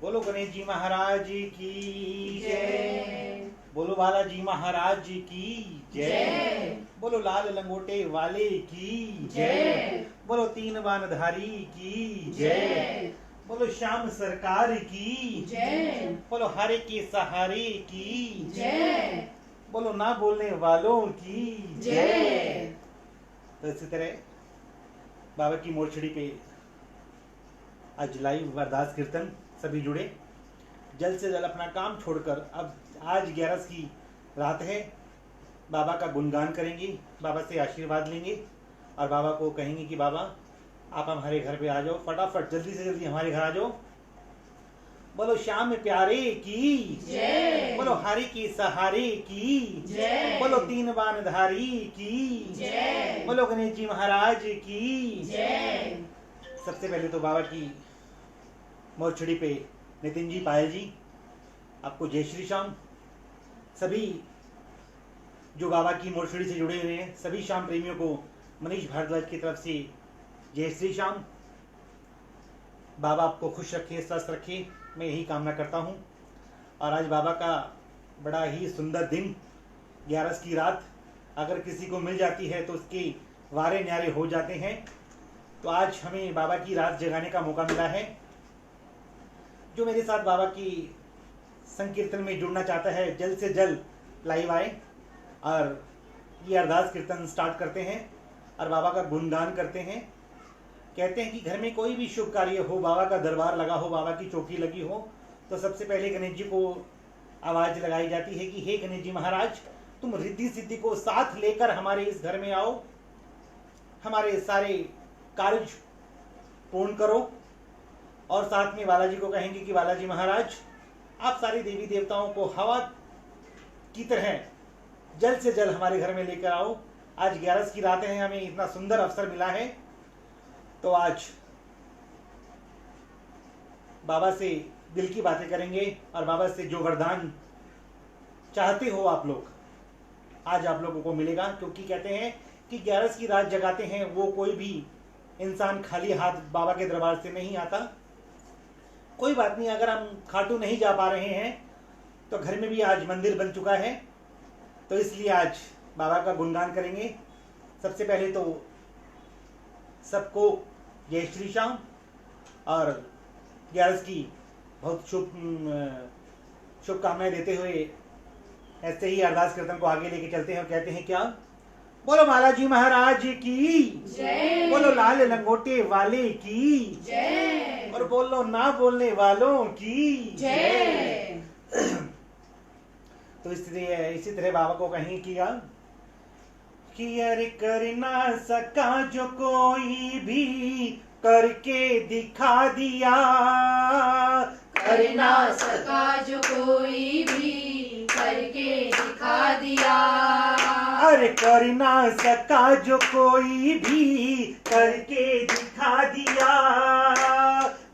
बोलो गणेश जी महाराज की जय। बोलो बालाजी महाराज की जय। बोलो लाल लंगोटे वाले की जय। बोलो तीन बाणधारी की जय। बोलो श्याम सरकार की जय। बोलो हरे के सहारे की जय। बोलो ना बोलने वालों की जय। तो इसी तरह बाबा की मोरछड़ी पे आज लाइव अरदास कीर्तन सभी जुड़े। जल्द से जल्द अपना काम छोड़कर, अब आज 11 की रात है, बाबा का गुणगान करेंगे, बाबा से आशीर्वाद लेंगे और बाबा को कहेंगे कि बाबा आप हमारे घर पे आ जाओ, फटाफट जल्दी से जल्दी हमारे घर आ जाओ। बोलो श्याम प्यारे की जय। बोलो हरि के सहारे की जय। बोलो तीन बाणधारी की जय। बोलो गणेश जी महाराज की जय। सबसे पहले तो बाबा की मोरछड़ी पे नितिन जी, पायल जी, आपको जय श्री श्याम। सभी जो बाबा की मोरछड़ी से जुड़े हुए हैं सभी श्याम प्रेमियों को मनीष भारद्वाज की तरफ से जय श्री श्याम। बाबा आपको खुश रखे, स्वस्थ रखे, मैं यही कामना करता हूँ। और आज बाबा का बड़ा ही सुंदर दिन, 11 की रात अगर किसी को मिल जाती है तो उसके वारे न्यारे हो जाते हैं। तो आज हमें बाबा की रात जगाने का मौका मिला है। जो मेरे साथ बाबा की संकीर्तन में जुड़ना चाहता है जल्द से जल्द लाइव आए और ये अरदास कीर्तन स्टार्ट करते हैं और बाबा का गुणगान करते हैं। कहते हैं कि घर में कोई भी शुभ कार्य हो, बाबा का दरबार लगा हो, बाबा की चौकी लगी हो, तो सबसे पहले गणेश जी को आवाज लगाई जाती है कि हे गणेश जी महाराज, तुम रिद्धि सिद्धि को साथ लेकर हमारे इस घर में आओ, हमारे सारे कार्य पूर्ण करो। और साथ में बालाजी को कहेंगे कि बालाजी महाराज आप सारे देवी देवताओं को हवा की तरह जल्द से जल्द हमारे घर में लेकर आओ। आज 11 की रात है, हमें इतना सुंदर अवसर मिला है, तो आज बाबा से दिल की बातें करेंगे और बाबा से जो वरदान चाहते हो आप लोग, आज आप लोगों को मिलेगा। क्योंकि कहते हैं कि 11 की रात जगाते हैं वो कोई भी इंसान खाली हाथ बाबा के दरबार से नहीं आता। कोई बात नहीं, अगर हम खाटू नहीं जा पा रहे हैं तो घर में भी आज मंदिर बन चुका है, तो इसलिए आज बाबा का गुणगान करेंगे। सबसे पहले तो सबको जय श्री श्याम और 11 की बहुत शुभकामनाएं देते हुए ऐसे ही अरदास कीर्तन को आगे लेके चलते हैं और कहते हैं क्या? बोलो बालाजी महाराज की जय। बोलो लाल लंगोटे वाले की जय। और बोलो ना बोलने वालों की जय। तो इसी तरह बाबा को कहें कि अरे कर ना सका जो कोई भी करके दिखा दिया, कर ना सका जो कोई भी करके दिखा दिया। अरे कर ना सका जो कोई भी करके दिखा दिया,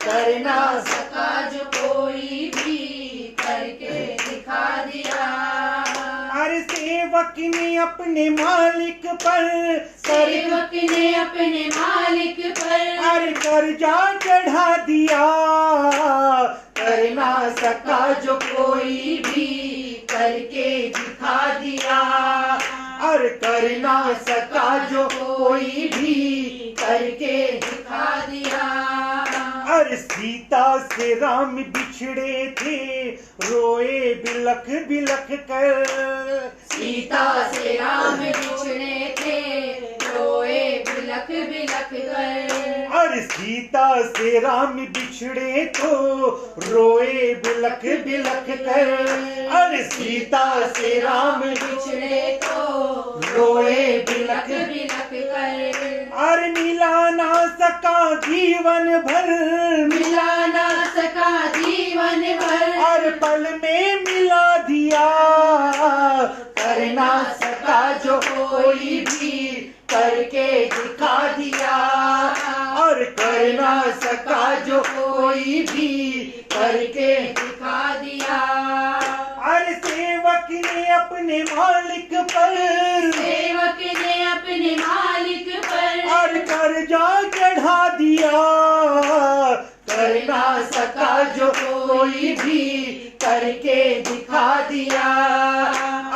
कर ना सका जो कोई भी करके दिखा दिया। अरे सेवक ने अपने मालिक पर, सेवक ने अपने मालिक पर अरे कर्जा चढ़ा दिया। कर ना सका जो कोई भी करके दिखा दिया। और कर ना सका जो कोई भी करके दिखा दिया। और सीता से राम बिछड़े थे, रोए बिलख बिलख कर। सीता से राम बिछड़े थे, रोए बिलख बिलख कर। और सीता से राम बिछड़े तो रोए बिलख बिलख कर। और सीता से राम बिछड़े तो रोए बिलख बिलख कर। और मिला ना सका जीवन भर, मिला ना सका जीवन भर। और पल में मिला दिया। कर ना सका जो कोई भी करके दिखा दिया। और कर ना सका जो कोई भी करके दिखा दिया। और सेवक ने अपने मालिक पर, सेवक ने अपने मालिक पर और कर्जा चढ़ा दिया। कर ना सका जो कोई भी करके दिखा दिया।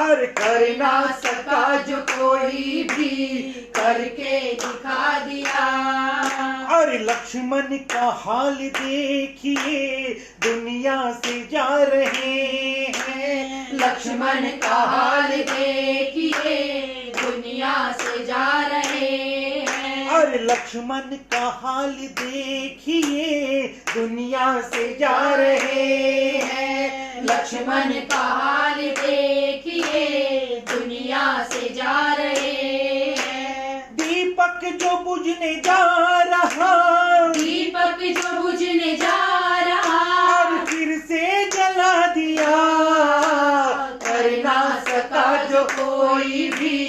अरे कर ना सका जो कोई भी करके दिखा दिया। अरे लक्ष्मण का हाल देखिए दुनिया से जा रहे हैं। लक्ष्मण का हाल देखिए दुनिया से जा रहे हैं। अरे लक्ष्मण का हाल देखिए दुनिया से जा रहे हैं। लक्ष्मण का हाल देखिए दुनिया से जा रहे हैं। दीपक जो बुझने जा रहा, दीपक जो बुझने जा रहा, और फिर से जला दिया। कर ना सका जो कोई भी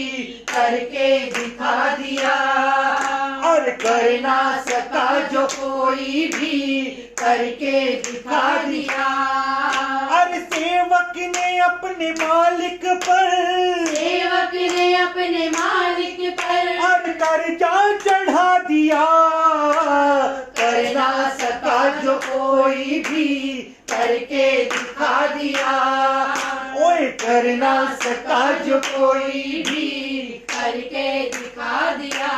करके दिखा दिया। और कर ना सका जो कोई भी करके दिखा दिया। अरे सेवक ने अपने मालिक पर, सेवक ने अपने मालिक पर और कर्जा चढ़ा दिया। कर ना सका जो कोई भी करके दिखा दिया। ओए कर ना सका जो कोई भी करके दिखा दिया।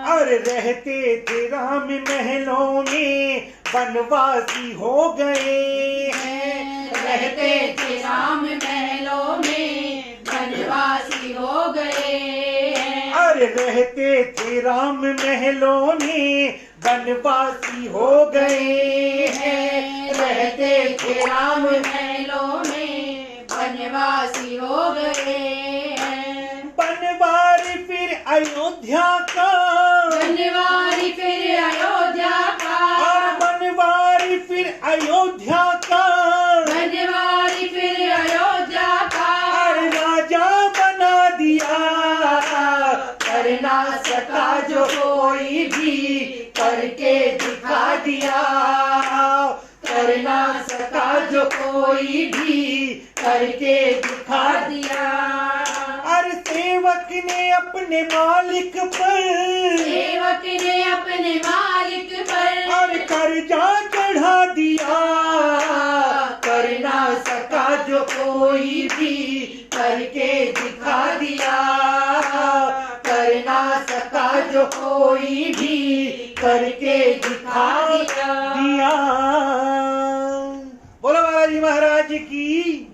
और रहते थे राम महलों में वनवासी हो गए हैं। रहते थे राम महलों में वनवासी हो गए हैं। अरे रहते थे राम महलों में वनवासी हो गए हैं। रहते थे राम महलों में वनवासी हो गए हैं। बनवारी फिर अयोध्या का, बनवारी फिर अयोध्या का, और बनवारी फिर अयोध्या का, बनवारी फिर अयोध्या का, और राजा बना दिया। कर ना सका जो कोई भी करके दिखा दिया। कर ना सका जो कोई भी करके दिखा दिया। और सेवक ने अपने मालिक पर, सेवक ने अपने मालिक पर और कर्जा चढ़ा दिया। कर ना सका जो कोई भी करके दिखा दिया। कर ना सका जो कोई भी करके दिखा दिया। बोलो बालाजी महाराज की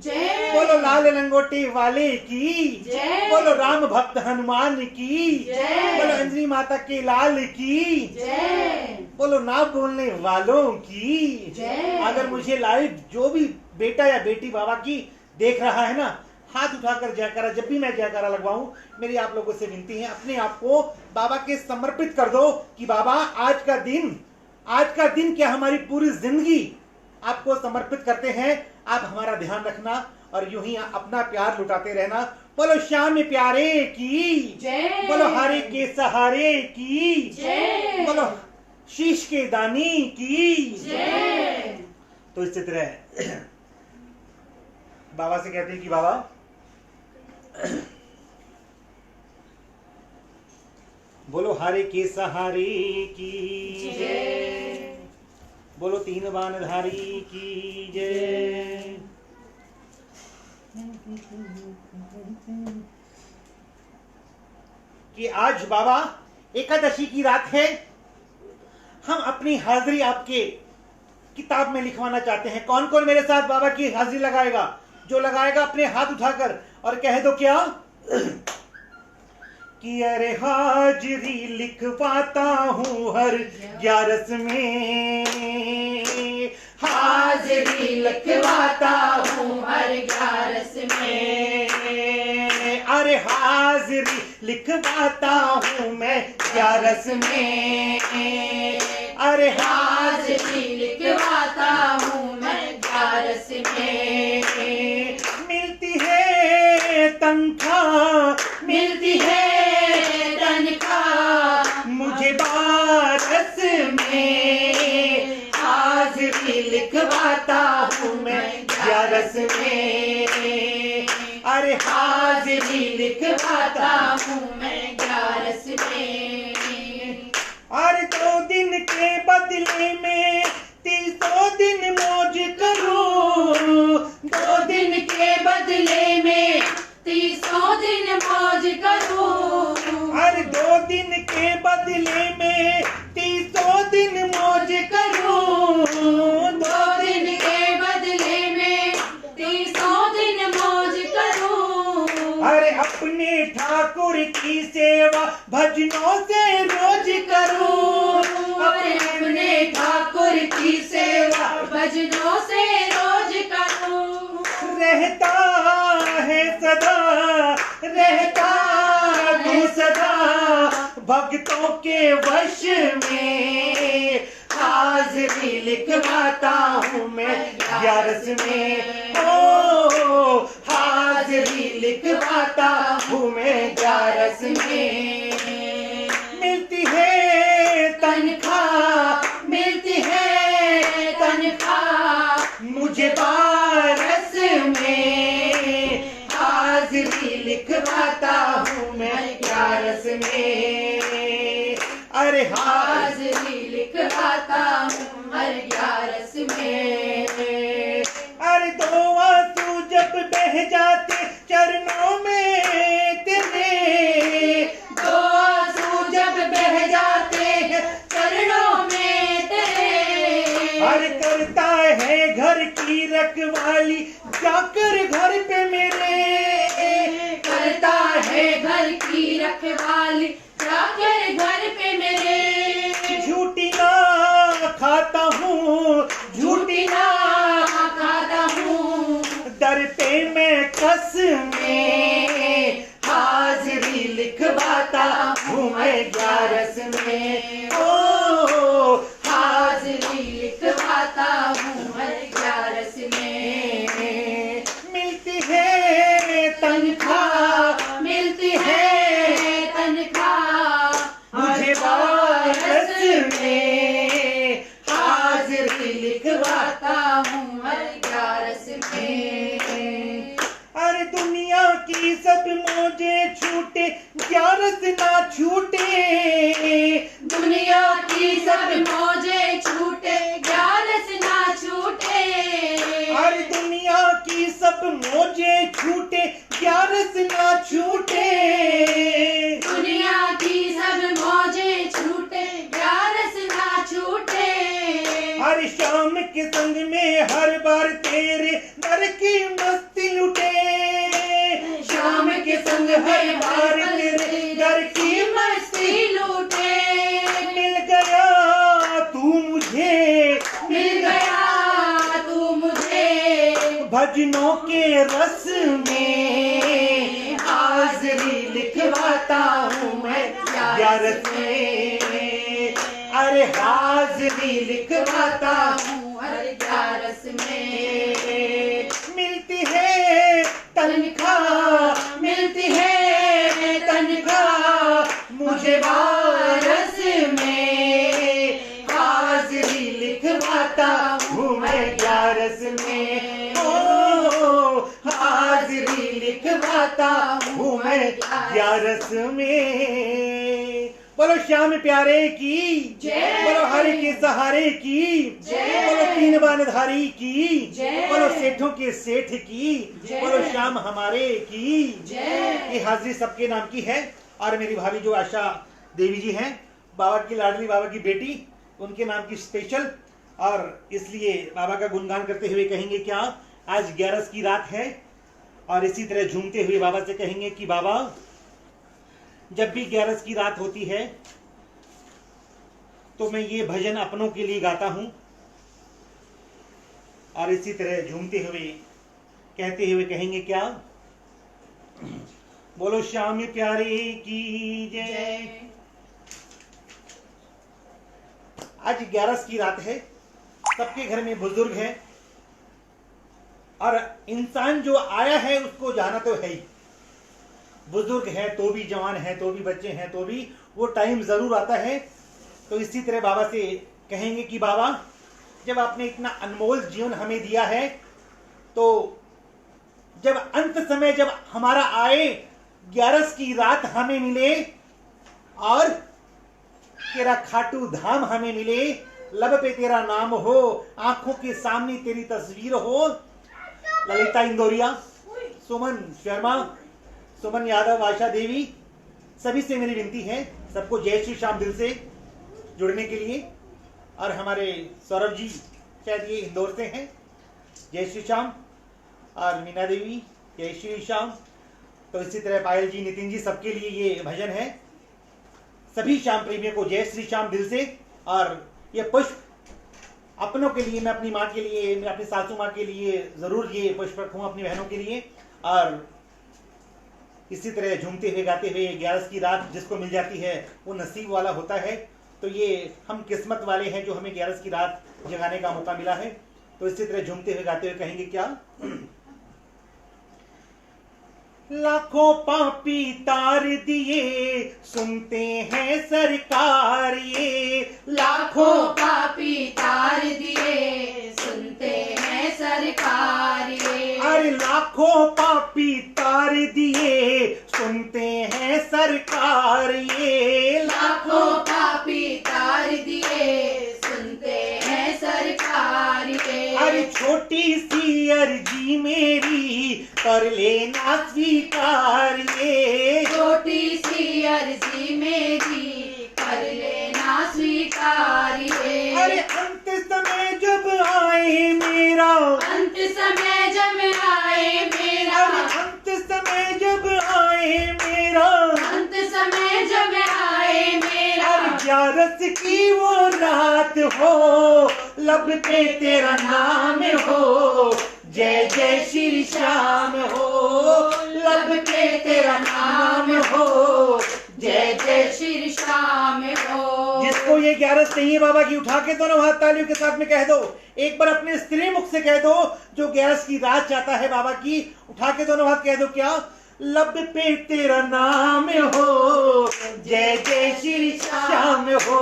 जय। बोलो लाल लंगोटे वाले की जय। बोलो राम भक्त हनुमान की जय। बोलो अंजनी माता के लाल की जय। बोलो ना बोलने वालों की जय। अगर मुझे लाइव जो भी बेटा या बेटी बाबा की देख रहा है ना, हाथ उठाकर जयकारा, जब भी मैं जयकारा लगवाऊं मेरी आप लोगों से विनती है अपने आप को बाबा के समर्पित कर दो कि बाबा आज का दिन क्या हमारी पूरी जिंदगी आपको समर्पित करते हैं। आप हमारा ध्यान रखना और यूं ही अपना प्यार लुटाते रहना। बोलो श्याम प्यारे की जय। बोलो हरे के सहारे की जय। बोलो शीश के दानी की जय। तो इस तरह बाबा से कहते हैं कि बाबा बोलो हरे के सहारे की जय। बोलो तीन बाणधारी की जय। कि आज बाबा एकादशी की रात है, हम अपनी हाजिरी आपके किताब में लिखवाना चाहते हैं। कौन कौन मेरे साथ बाबा की हाजिरी लगाएगा? जो लगाएगा अपने हाथ उठाकर और कह दो क्या कि अरे हाजिरी लिखवाता हूँ हर 11 में, हाजिरी लिखवाता हूँ हर 11 में। अरे हाजिरी लिखवाता हूँ मैं 11 में। अरे हाजिरी लिखवाता हूँ मैं 11 में। मिलती है तनख्वाह, मिलती है तनख्वाह मुझे 12 में। हाजिरी लिखवाता हूँ मैं 11 में। अरे हाजिरी लिखवाता हूँ मैं 11 में। और 2 दिन के बदले में की सेवा भजनों से रोज करूं, अपने ठाकुर की सेवा भजनों से रोज करूं। रहता है सदा, रहता तू सदा भक्तों के वश में, हाजिरी लिखवाता हूँ मैं ग्यारस में, ओ हाजिरी लिखवाता हूँ मैं ग्यारस में। मिलती है तनख्वाह, मिलती है तनख्वाह मुझे बारस में, हाजिरी लिखवाता हूँ मैं ग्यारस में। अरे हाजिरी लिखवाता हूँ हर ग्यारस में। अरे दो आंसू जब बह जाते चरणों में तेरे, दो आंसू जब बह जाते हैं चरणों में तेरे। हर करता है घर की रखवाली जाकर घर पे मेरे, करता है घर की रखवाली जाकर घर पे मेरे। झूठी ना खाता हूँ, झूठी ना खाता हूँ, दर पे मैं कस में, हाजिरी लिखवाता हूँ मैं ग्यारस में, ओ हाजिरी लिखवाता हूँ हर ग्यारस में। मिलती है तनख्वाह, मिलती है तनख्वाह मुझे बारस में, हाजिरी लिखवाता हूँ हर ग्यारस में। अरे दुनिया की सब मौजे छूटे ग्यारस ना छूटे, दुनिया की सब मौजे छूटे ग्यारस ना छूटे। अरे दुनिया की सब मौजे छूटे ग्यारस ना छूटे, दुनिया की सब मौजे छूटे ग्यारस ना छूटे। हर शाम के संग में हर बार तेरे दर की मस्ती लुटे, शाम के संग हर बार तेरे दर की मस्ती लूटे। मिल गया तू मुझे, मिल गया तू मुझे भजनों के रस में, हाजिरी लिखवाता हूँ मैं ग्यारस में, अरे हाजिरी लिखवाता हूँ हर ग्यारस में। मिलती है तनख्वाह, मिलती है तनख्वाह मुझे बारस में, हाजिरी लिखवाता हूँ मैं ग्यारस में, ओ हाजिरी लिखवाता हूँ मैं ग्यारस में। बोलो श्याम प्यारे की जय। बोलो हरि के सहारे की जय। बोलो तीन बानधारी की जय। बोलो सेठों के सेठ की जय। बोलो श्याम हमारे की जय। ये हाजिरी सबके नाम की है। और मेरी भाभी जो आशा देवी जी हैं, बाबा की लाडली, बाबा की बेटी, उनके नाम की स्पेशल, और इसलिए बाबा का गुणगान करते हुए कहेंगे क्या, आज ग्यारस की रात है, और इसी तरह झूमते हुए बाबा से कहेंगे कि बाबा जब भी ग्यारस की रात होती है तो मैं ये भजन अपनों के लिए गाता हूं, और इसी तरह झूमते हुए कहते हुए कहेंगे क्या, बोलो श्याम प्यारे की जय। आज ग्यारस की रात है, सबके घर में बुजुर्ग है, और इंसान जो आया है उसको जाना तो है ही, बुजुर्ग है तो भी, जवान है तो भी, बच्चे हैं तो भी, वो टाइम जरूर आता है। तो इसी तरह बाबा से कहेंगे कि बाबा जब आपने इतना अनमोल जीवन हमें दिया है, तो जब अंत समय जब हमारा आए, ग्यारस की रात हमें मिले, और तेरा खाटू धाम हमें मिले, लब पे तेरा नाम हो, आंखों के सामने तेरी तस्वीर हो। ललिता इंदौरिया, सुमन शर्मा, सुमन यादव, आशा देवी, सभी से मेरी विनती है, सबको जय श्री श्याम दिल से जुड़ने के लिए। और हमारे सौरभ जी शायद ये इंदौर से हैं, जय श्री श्याम। और मीना देवी, जय श्री श्याम। तो इसी तरह पायल जी, नितिन जी, सबके लिए ये भजन है। सभी श्याम प्रेमियों को जय श्री श्याम दिल से। और ये पुष्प अपनों के लिए, मैं अपनी माँ के लिए, मैं अपनी सासू माँ के लिए जरूर ये पुष्प रखूँ, अपनी बहनों के लिए। और इसी तरह झूमते हुए गाते हुए 11 की रात जिसको मिल जाती है वो नसीब वाला होता है। तो ये हम किस्मत वाले हैं जो हमें 11 की रात जगाने का मौका मिला है। तो इसी तरह झूमते हुए गाते हुए कहेंगे क्या? लाखों पापी तार दिए सुनते हैं सरकार ये, लाखों पापी तार दिए सुनते हैं सरकार ये। अरे लाखों पापी तार दिए सुनते हैं सरकार ये, लाखों पापी तार दिए सुनते हैं सरकार ये। अरे छोटी सी अर्जी मेरी कर लेना स्वीकार ये, छोटी सी अर्जी मेरी कर लेना स्वीकार ये। अरे अंत समय जब आए मेरा, अंत समय जब आए मेरा, अरे अंत समय जब आए मेरा, अंत समय जब आए मेरा। अरे 11 की वो रात हो, लब पे तेरा नाम हो, जय जय श्री श्याम हो, लब पे तेरा नाम हो, जय जय श्री श्याम हो। जिसको ये 11 नहीं है बाबा की, उठा के दोनों हाथ तालियों के साथ में कह दो। एक बार अपने स्त्री मुख से कह दो, जो 11 की रात चाहता है बाबा की, उठा के दोनों हाथ कह दो क्या? लब पे तेरा नाम हो, जय जय श्री श्याम हो,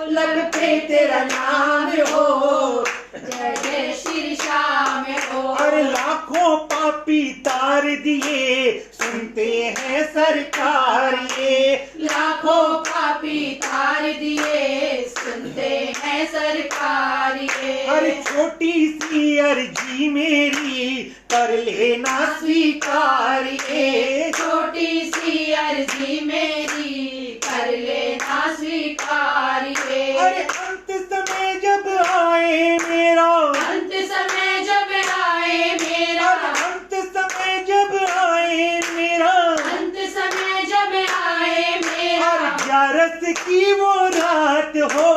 लब पे तेरा नाम हो, जय जय श्री श्याम हो। और लाखों पापी तार दिए सुनते हैं सरकार ये, लाखों पापी तार दिए सुनते हैं सरकार ये। अरे छोटी सी अर्जी मेरी कर लेना स्वीकार ये, छोटी सी अर्जी मेरी कर लेना स्वीकार ये। अरे अंत समय जब आए मेरा, अंत समय जब आए मेरा, अंत समय जब आए मेरा, अंत समय जब आए मेरा। और 11 की वो रात हो,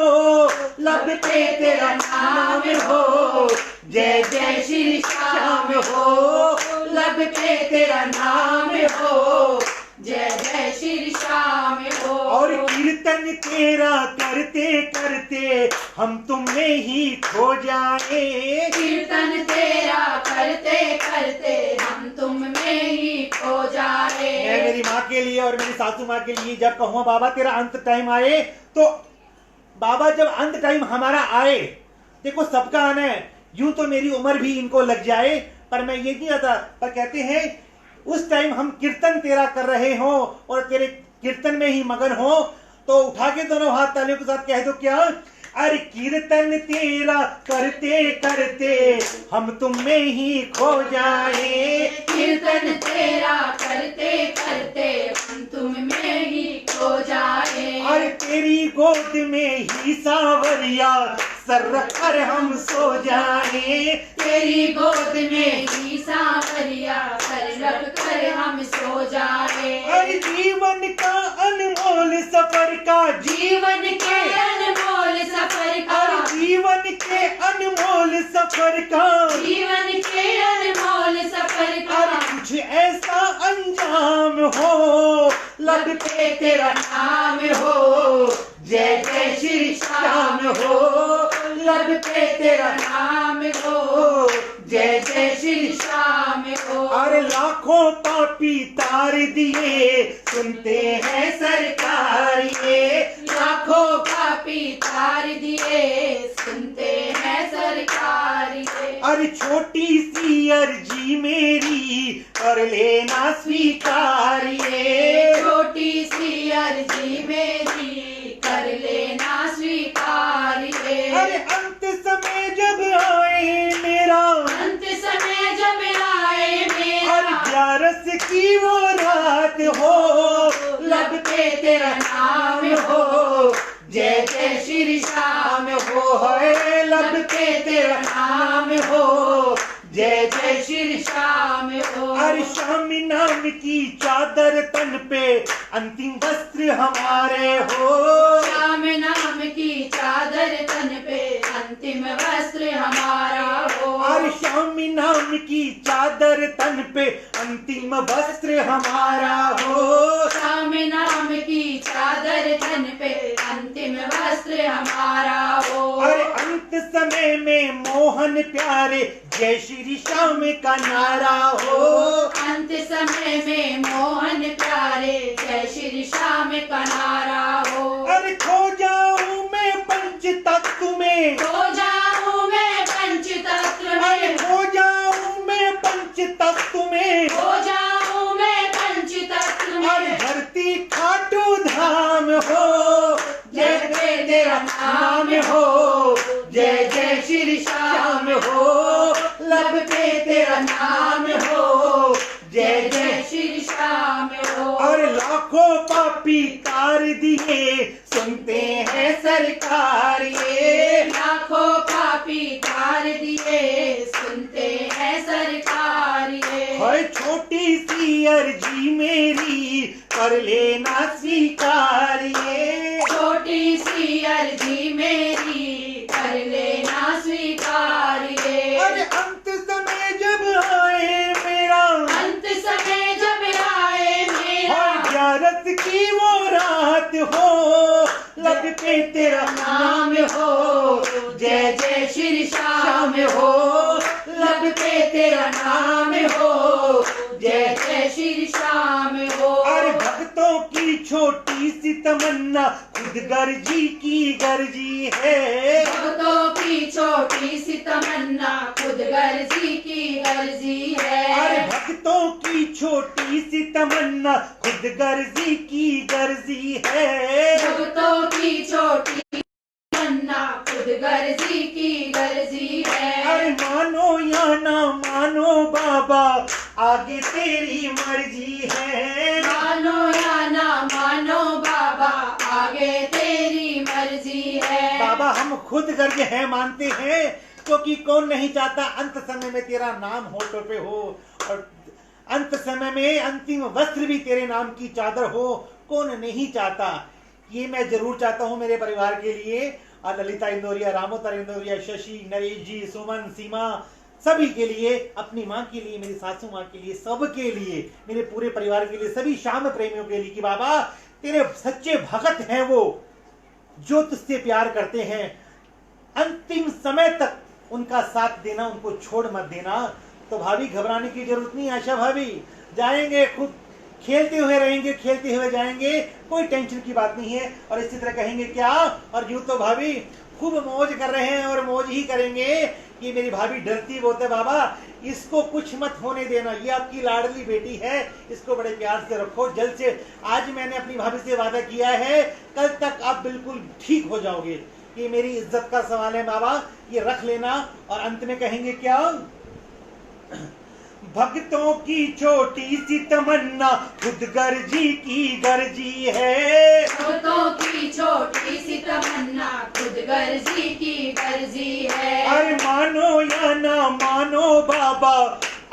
लब पे तेरा नाम हो, जय जय श्री श्याम हो, लब पे तेरा नाम हो, जय जय श्री श्याम हो। और कीर्तन तेरा करते करते हम तुम में ही खो जाए, कीर्तन तेरा करते करते हम तुम में ही खो जाए। मैं मेरी माँ के लिए और मेरी सासू माँ के लिए जब कहूँ बाबा तेरा अंत टाइम आए, तो बाबा जब अंत टाइम हमारा आए, देखो सबका आना है, यूं तो मेरी उम्र भी इनको लग जाए, पर मैं ये नहीं आता, पर कहते हैं उस टाइम हम कीर्तन तेरा कर रहे हो और तेरे कीर्तन में ही मगन हो, तो उठा के दोनों हाथ तालियों के साथ कह दो क्या? अरे कीर्तन तेरा करते करते हम तुम में ही खो जाए, कीर्तन तेरा करते करते हम तुम में ही खो जाए। अरे तेरी गोद में ही सावरिया सर रख कर हम सो जाए, तेरी गोद में ही सांवरिया सर रख कर हम सो जाए। अरे जीवन का अनमोल सफर का, जीवन के अनमोल सफर का, अरे जीवन के अनमोल सफर का, जीवन के अनमोल सफर का। अरे कुछ ऐसा अंजाम हो, लब पे तेरा नाम हो, जय जय श्री श्याम हो, लब पे तेरा नाम हो, जय जय श्री श्याम हो। अरे लाखों पापी तार दिए सुनते हैं सरकार ये, लाखों पापी तार दिए सुनते हैं सरकार ये। अरे छोटी सी अर्जी मेरी कर लेना स्वीकार ये, छोटी सी अर्जी मेरी कर लेना स्वीकार ये। अरे अंत समय जब आए मेरा, अंत समय जब आए मेरा, और 11 की वो रात हो, लब पे तेरा नाम हो, जय जय श्री श्याम हो, है लब पे तेरा नाम हो, जय जय श्री श्याम हो। अरे श्याम नाम की चादर तन पे अंतिम वस्त्र हमारे हो। श्याम नाम की चादर तन पे अंतिम वस्त्र हमारा हो। अरे श्याम नाम की चादर तन पे अंतिम वस्त्र हमारा हो। श्याम नाम की चादर तन पे अंतिम वस्त्र हमारा हो। अरे अंत समय में मोहन प्यारे जय श्री श्याम का नारा हो। अंत समय में मोहन प्यारे जय श्री श्याम का नारा हो। अरे खो जाऊं मैं पंच तत्व में, खो जाऊं मैं पंच तत्व अरे में, खो जाऊं मैं पंच तत्व में, खो जाऊं मैं पंच तत्व अरे में। धरती खाटू धाम हो, जय जय तेरा नाम हो। जय जय श्री श्याम हो, लब पे तेरा नाम हो। जय जय श्री श्याम हो। और लाखों पापी तार दिए सुनते हैं सरकार ये। लाखों पापी तार दिए सुनते हैं सरकार ये। है छोटी सी अर्जी मेरी कर लेना स्वीकार ये। छोटी सी अर्जी मेरी कर लेना स्वीकार ये। अरे अंत समय जब आए मेरा, अंत समय जब आए मेरा, और ग्यारस की वो रात हो, लब पे तेरा नाम हो। जय जय श्री श्याम हो। लब पे तेरा नाम हो। जय जय श्री श्याम हो। अरे भक्तों की छोटी सी तमन्ना खुद गर्जी की गर्जी है। भक्तों की छोटी सी तमन्ना खुद गर्जी की गर्जी है। अरे भक्तों की छोटी सी तमन्ना खुद गर्जी की गर्जी है। भक्तों की छोटी तमन्ना खुद गर्जी की गर्जी है। अरे मानो या ना मानो बाबा आगे तेरी मर्जी है। मानो या ना मानो बाबा आगे तेरी मर्जी है। बाबा हम खुद गर्ज है मानते हैं, क्योंकि कौन नहीं चाहता अंत समय में तेरा नाम होठों पे हो, और अंत समय में अंतिम वस्त्र भी तेरे नाम की चादर हो। कौन नहीं चाहता? ये मैं जरूर चाहता हूँ मेरे परिवार के लिए, और ललिता इंदौरिया, रामोतर इंदौरिया, शशि, नरेश जी, सुमन, सीमा, सभी के लिए, अपनी माँ के लिए, मेरी सासू माँ के लिए, सबके लिए, मेरे पूरे परिवार के लिए, सभी श्याम प्रेमियों के लिए कि बाबा तेरे सच्चे भगत हैं वो, जो तुझसे प्यार करते हैं। अंतिम समय तक उनका साथ देना, उनको छोड़ मत देना। तो भाभी घबराने की जरूरत नहीं, आशा भाभी जाएंगे, खुद खेलते हुए रहेंगे, खेलते हुए जाएंगे, कोई टेंशन की बात नहीं है। और इसी तरह कहेंगे क्या, और यूं तो भाभी खूब मौज कर रहे हैं और मौज ही करेंगे। कि मेरी भाभी डरती बहुत है, बाबा इसको कुछ मत होने देना, ये आपकी लाडली बेटी है, इसको बड़े प्यार से रखो। जल्द से, आज मैंने अपनी भाभी से वादा किया है, कल तक आप बिल्कुल ठीक हो जाओगे। ये मेरी इज्जत का सवाल है बाबा, ये रख लेना। और अंत में कहेंगे क्या, भक्तों की छोटी सी तमन्ना खुद गर्जी की गर्जी है। भक्तों की छोटी सी तमन्ना खुद गर्जी की गर्जी है। अरे मानो या ना मानो बाबा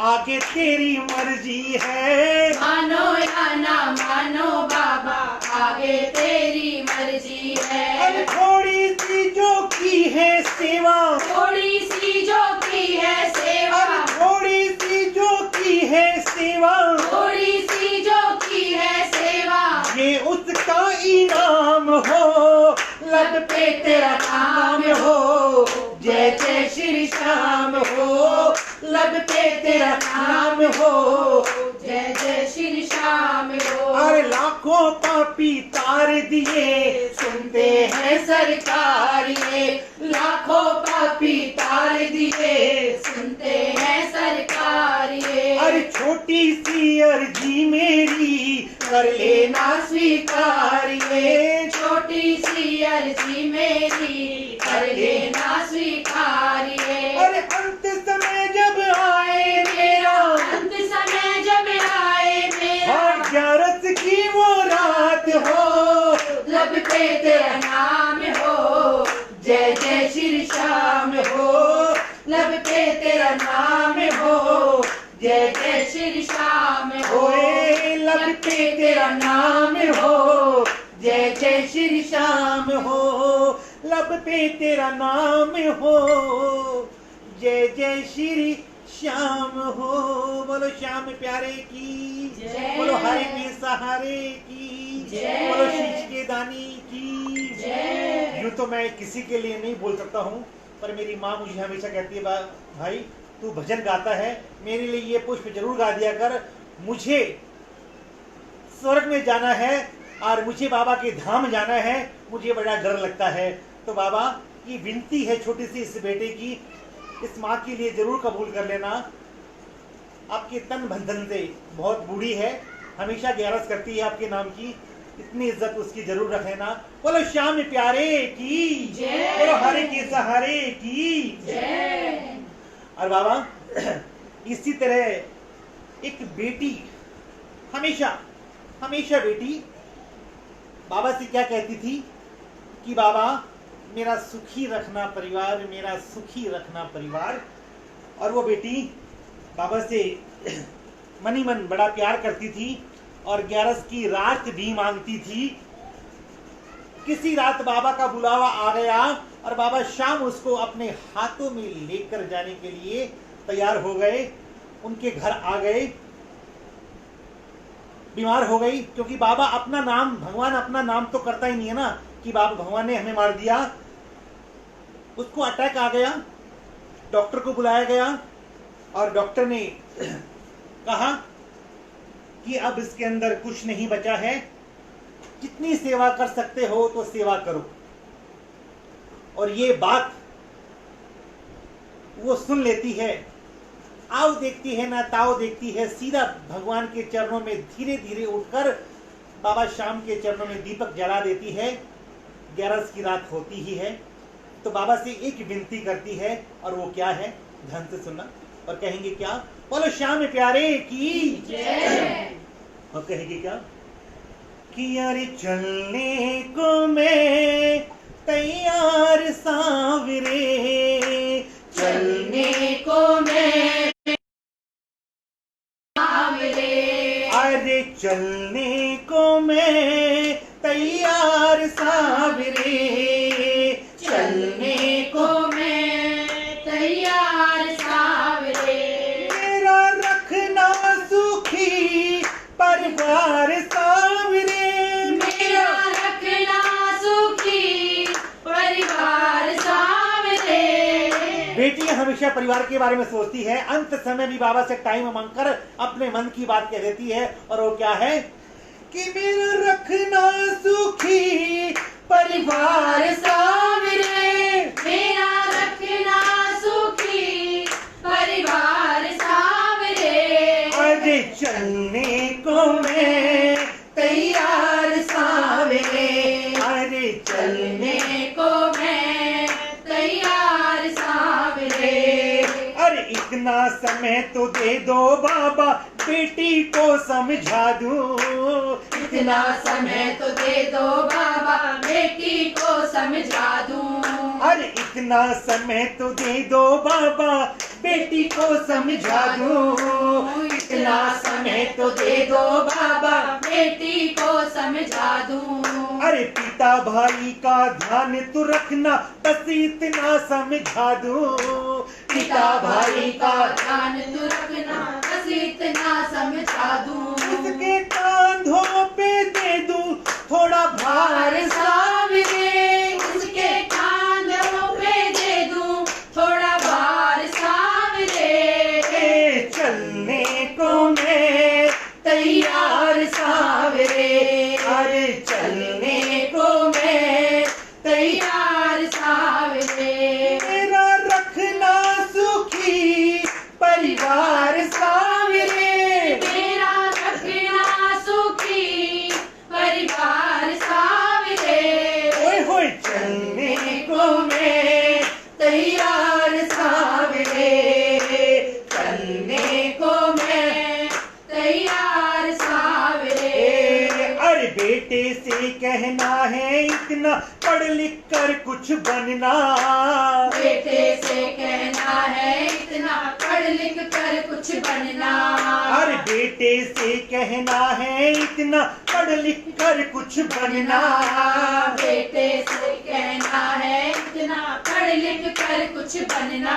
आगे तेरी मर्जी है। मानो या ना मानो बाबा आगे तेरी मर्जी है। अरे थोड़ी सी जो की है सेवा, थोड़ी सी जो की है सेवा, अरे थोड़ी सी जो की है सेवा, थोड़ी सी जो की है सेवा, ये उसका इनाम हो, लब पे तेरा नाम हो। जय जय श्री श्याम हो, लब पे तेरा नाम हो। जय जय श्री श्याम हो। अरे लाखों पापी तार दिए सुनते हैं सरकार ये। लाखों पापी तार दिए सुनते हैं सरकार ये। अरे छोटी सी अर्जी मेरी कर लेना स्वीकार ये। छोटी सी अर्जी मेरी कर लेना स्वीकार ये। अरे अंत समय जब आए मेरा, अंत समय जब आए मेरा, और ग्यारस की वो रात हो, लब पे तेरा नाम हो। जय जय श्री श्याम हो। लब पे तेरा नाम हो, जय जय श्री श्याम हो। ओए लब पे तेरा नाम हो, जय जय श्री श्याम हो। लब पे तेरा नाम हो, जय जय श्री श्याम हो। बोलो श्याम प्यारे की जय। बोलो हरे के सहारे की जय। बोलो शीश के दानी की जय। यूं तो मैं किसी के लिए नहीं बोल सकता हूँ, पर मेरी माँ मुझे हमेशा कहती है भाई तू भजन गाता है, मेरे लिए ये पुष्प जरूर गा दिया कर, मुझे स्वर्ग में जाना है और मुझे बाबा के धाम जाना है, मुझे बड़ा डर लगता है। तो बाबा ये विनती है छोटी सी इस बेटे की, इस माँ के लिए जरूर कबूल कर लेना। आपके तन बंधन से बहुत बूढ़ी है, हमेशा ग्यारस करती है आपके नाम की, इतनी इज्जत उसकी जरूर रख लेना। बोलो श्याम प्यारे की जय। बोलो हरे के सहारे की जय। और बाबा इसी तरह एक बेटी हमेशा हमेशा बेटी बाबा से क्या कहती थी कि बाबा मेरा सुखी रखना परिवार, मेरा सुखी रखना परिवार। और वो बेटी बाबा से मनी मन बड़ा प्यार करती थी और ग्यारस की रात भी मांगती थी। किसी रात बाबा का बुलावा आ गया और बाबा शाम उसको अपने हाथों में लेकर जाने के लिए तैयार हो गए, उनके घर आ गए। बीमार हो गई क्योंकि बाबा अपना नाम, भगवान अपना नाम तो करता ही नहीं है ना कि बाबा भगवान ने हमें मार दिया। उसको अटैक आ गया, डॉक्टर को बुलाया गया और डॉक्टर ने कहा कि अब इसके अंदर कुछ नहीं बचा है, जितनी सेवा कर सकते हो तो सेवा करो। और ये बात वो सुन लेती है, आओ देखती है ना ताओ देखती है, सीधा भगवान के चरणों में धीरे धीरे उठकर बाबा शाम के चरणों में दीपक जला देती है। ग्यारस की रात होती ही है तो बाबा से एक विनती करती है, और वो क्या है ध्यान से सुनना। और कहेंगे क्या, बोलो श्याम प्यारे की जय। और कहेंगे क्या कि यार चलने को मैं तैयार सांवरे, चलने को मैं सांवरे, अरे चलने को मैं तैयार सांवरे, चलने को मैं तैयार सांवरे, मेरा रखना सुखी परिवार सांवरे, मेरा रखना सुखी परिवार सांवरे। बेटी हमेशा परिवार के बारे में सोचती है, अंत समय भी बाबा से टाइम मांगकर अपने मन की बात कह देती है। और वो क्या है कि मेरा रखना सुखी परिवार सांवरे, मेरा रखना सुखी परिवार सांवरे, अरे चलने को मैं तैयार सांवरे, अरे चलने को मैं तैयार सांवरे। अरे इतना समय तो दे दो बाबा, बेटी को समझा दूं, इतना समय तो दे दो बाबा, बेटी को समझा दूं। अरे इतना समय तो दे दो बाबा, बेटी को समझा दूं, इतना समय तो दे दो बाबा, बेटी को समझा दूं। अरे पिता भाई का ध्यान तू रखना, बस इतना समझा दूं, पिता भाई का ध्यान तू रखना, बस इतना समझा दूं। उसके कांधों पे दे दूं थोड़ा भार सांवरे, उसके कांधों पे दे दूं थोड़ा भार सांवरे, चलने को मैं तैयार सांवरे, अरे चलने को मैं तैयार सांवरे, मेरा रखना सुखी परिवार सांवरे, मेरा रखना सुखी परिवार सांवरे। ओए होए चलने को मैं तैयार सांवरे, चलने को मैं तैयार सांवरे। अरे बेटे से कहना है इतना पढ़ लिख कर कुछ बनना, बेटे से कहना है पढ़ लिख कर कुछ बनना। अरे बेटे से कहना है इतना पढ़ लिख कर कुछ बनना। बेटे से कहना है इतना पढ़ लिख कर कुछ बनना।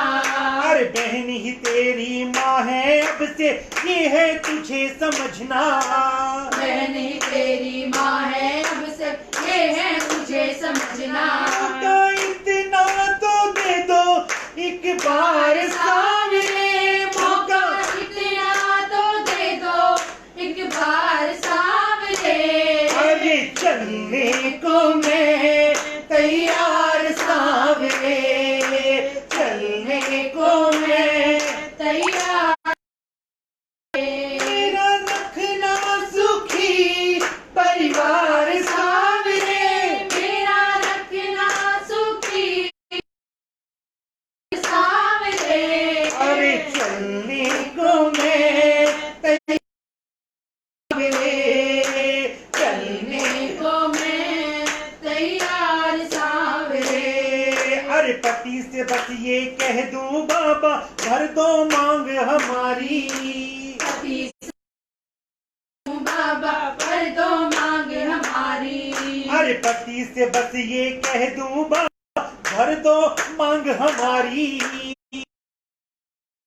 अरे बहन ही तेरी माँ है अब से ये है तुझे समझना। बहन ही तेरी माँ है अब से ये है तुझे समझना। तो इतना तो दे दो एक बार सामने मौका। इतना तो दे दो एक बार सामने। अरे चलने को मैं तैयार सामने। चलने को मैं तैयार। मेरा रखना सुखी परिवार सामने। मेरा रखना सुखी सामने। अरे चलने को मैं तैयार। चलने को मैं तैयार सामने। अरे पति से बस ये कह दूं बाबा भर दो मांग हमारी। पति से बाबा भर दो मांग हमारी। अरे पति से बस ये कह दूं बाबा भर दो मांग हमारी।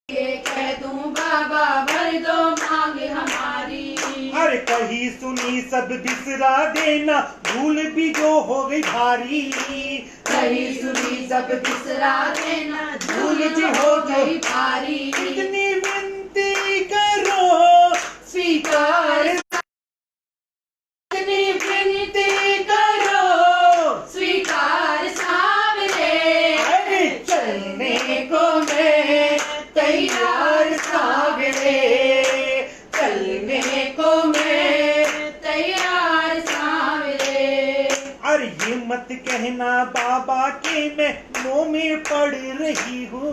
ये कह दूं बाबा भर दो मांग हमारी। अरे कही सुनी सब बिसरा देना भूल भी जो हो गई भारी। कही सुनी सब बिसरा देना भूल जो हो गई भारी। इतनी विनती करो स्वीकार। इतनी विनती करो स्वीकार सामने। अरे चलने को मैं तैयार सामने। चलने को मैं तैयार सामने। अरे ये मत कहना बाबा के मैं मोह में पड़ रही हूँ।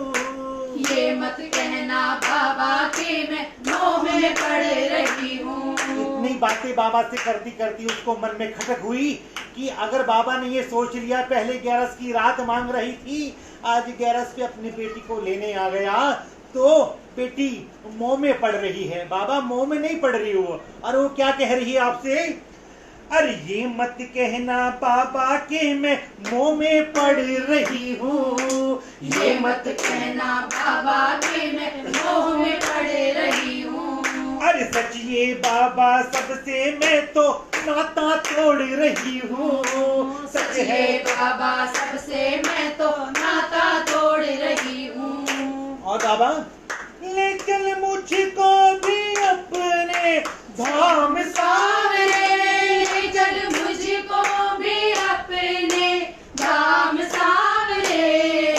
ये मत कहना बाबा के मैं मोह में पड़ रही हूँ। इतनी बातें बाबा से करती करती उसको मन में खटक हुई कि अगर बाबा ने ये सोच लिया पहले 11 की रात मांग रही थी आज 11 पे अपनी बेटी को लेने आ गया तो बेटी मोह में पड़ रही है। बाबा मोह में नहीं पड़ रही हो। और वो क्या कह रही है आपसे? अरे ये मत कहना बाबा के मैं मोह में पड़ रही हूँ। ये मत कहना बाबा के मैं मोह में पड़ रही हूँ। अरे सच ये बाबा सबसे मैं तो नाता तोड़ रही हूँ। सच है बाबा सबसे मैं तो नाता तोड़ रही हूँ। और बाबा ले चल मुझको भी अपने धाम सामने। ले चल मुझको भी अपने धाम सामने।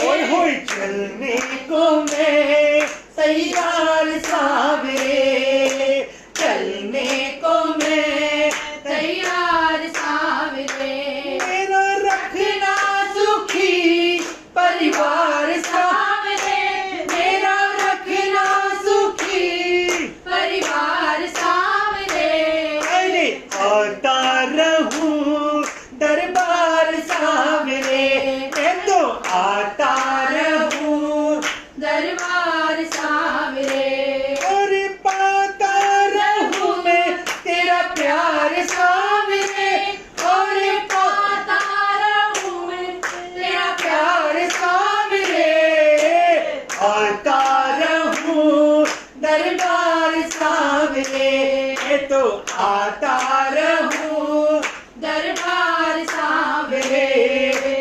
ओए होए चलने को मैं तैयार सामने। चलने को मैं तैयार सामने। मेरा रखना सुखी परिवार सामने। मेरा रखना सुखी परिवार सामने। अरे आता रहूं दरबार सामने। मैं तो आता रहूं दरबार सामने। और पाता रहूं मैं तेरा प्यार सामने। और पाता रहूं मैं तेरा प्यार सामने। आता रहूं दरबार सामने। मैं तो आता रहूं दरबार सामने।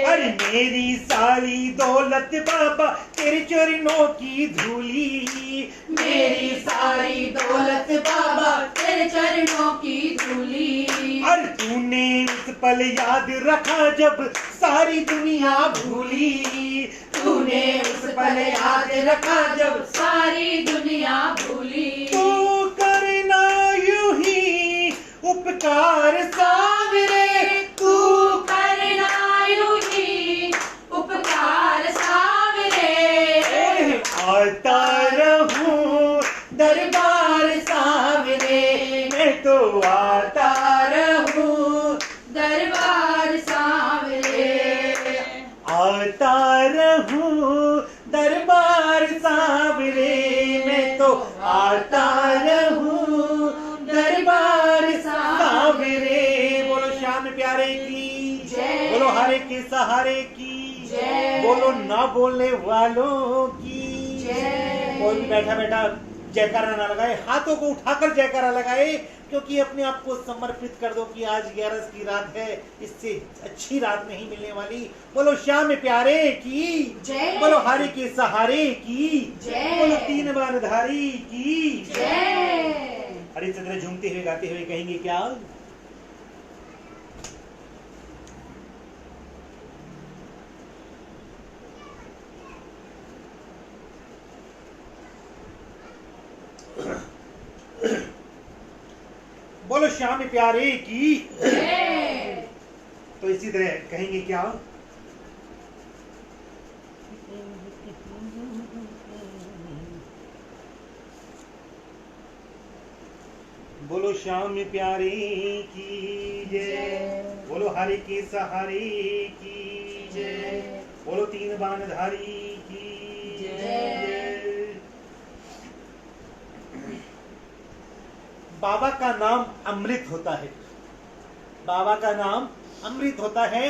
अरे मेरी सारी दौलत बाबा तेरे चरणों की धूली। मेरी सारी दौलत बाबा तेरे चरणों की धूली। और तूने उस पल याद रखा जब सारी दुनिया भूली। तूने उस पल याद रखा जब सारी दुनिया भूली। तू करना यूं ही उपकार सामने। तू करना यूं ही उपकार सामने। आता रहूं दरबार सामने। मैं तो आता रहूं दरबार सामने। आता रहूं दरबार सामने। बोलो आता रहूं दरबार सावरे। बोलो श्याम प्यारे की जय। बोलो हरे के सहारे की जय। बोलो ना बोलने वालों की जय। कोई भी बैठा बैठा जयकारा ना लगाए, हाथों को उठाकर जयकारा लगाए, क्योंकि अपने आप को समर्पित कर दो कि आज 11 की रात है, इससे अच्छी रात नहीं मिलने वाली। बोलो श्याम प्यारे की जय। बोलो हरे के सहारे की जय। बोलो तीन बाणधारी की जय। हरिश्चंद्र झूमते हुए गाते हुए कहेंगे क्या? बोलो श्याम प्यारे की जय। तो इसी तरह कहेंगे क्या? बोलो श्याम प्यारे की जय। बोलो हरे के सहारे की जय। बोलो तीन बाणधारी की जय। बाबा का नाम अमृत होता है, बाबा का नाम अमृत होता है।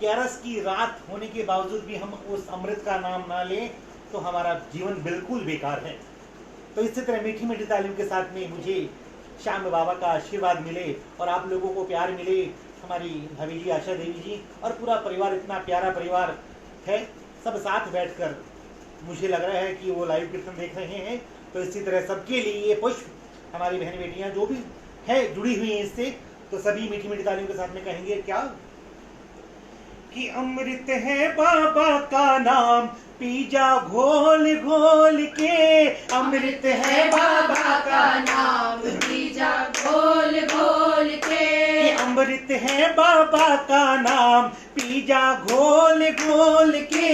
11 की रात होने के बावजूद भी हम उस अमृत का नाम ना लें तो हमारा जीवन बिल्कुल बेकार है। तो इसी तरह मीठी मीठी तालियों के साथ में मुझे श्याम बाबा का आशीर्वाद मिले और आप लोगों को प्यार मिले। हमारी भाभी जी, आशा देवी जी और पूरा परिवार, इतना प्यारा परिवार है, सब साथ बैठकर मुझे लग रहा है कि वो लाइव कीर्तन देख रहे हैं। तो इसी तरह सबके लिए ये पुष्प, हमारी बहन बेटियां जो भी है जुड़ी हुई हैं इससे, तो सभी मीठी मीठी तालियों के साथ में कहेंगे क्या? कि अमृत है बाबा का नाम, पी जा घोल घोल के। अमृत है बाबा का नाम, पी जा घोल घोल के। कि अमृत है बाबा का नाम, पी जा घोल घोल के।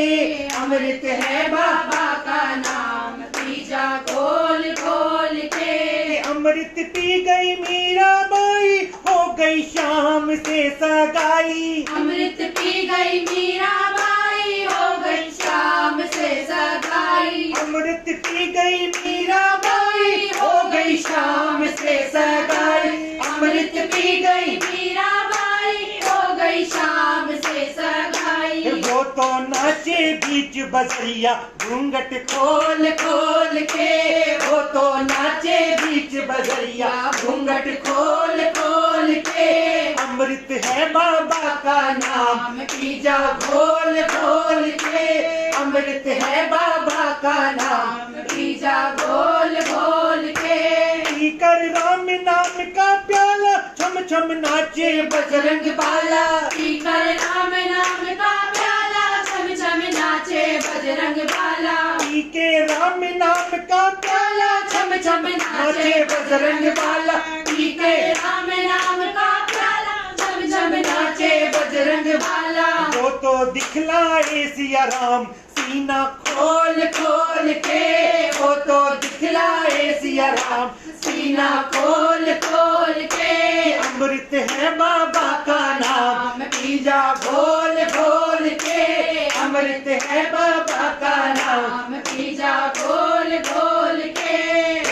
अमृत है बाबा का नाम, पी जा घोल घोल के। अमृत पी गई मीराबाई, हो गई शाम से सगाई। अमृत पी गई मीराबाई, हो गई शाम से सगाई। अमृत पी गई मीराबाई, हो गई शाम से सगाई। अमृत पी गई मीराबाई, हो गई शाम से सगाई। वो तो नाचे बीच बजरिया, घूंघट खोल खोल के। वो तो नाचे बीच बजरिया, घूंघट खोल खोल के। अमृत है बाबा का नाम, नाम पी जा घोल घोल के। अमृत है बाबा का नाम, पी जा घोल घोल के। पीकर राम नाम का प्याला, छम छम नाचे बजरंग बाला। पीकर राम नाम का प्याला, छम छम नाचे बजरंग बाला। पी के राम नाम का प्याला, छम छम नाचे बजरंग बाला। पी के राम नाम का प्याला, छम छम नाचे बजरंग बाला। वो तो दिखलाए सिया राम, सीना खोल खोल के। वो तो दिखलाए सिया राम, सीना खोल खोल के। अमृत है बाबा का नाम, पी जा घोल घोल के। अमृत है बाबा का नाम, पी जा घोल घोल के।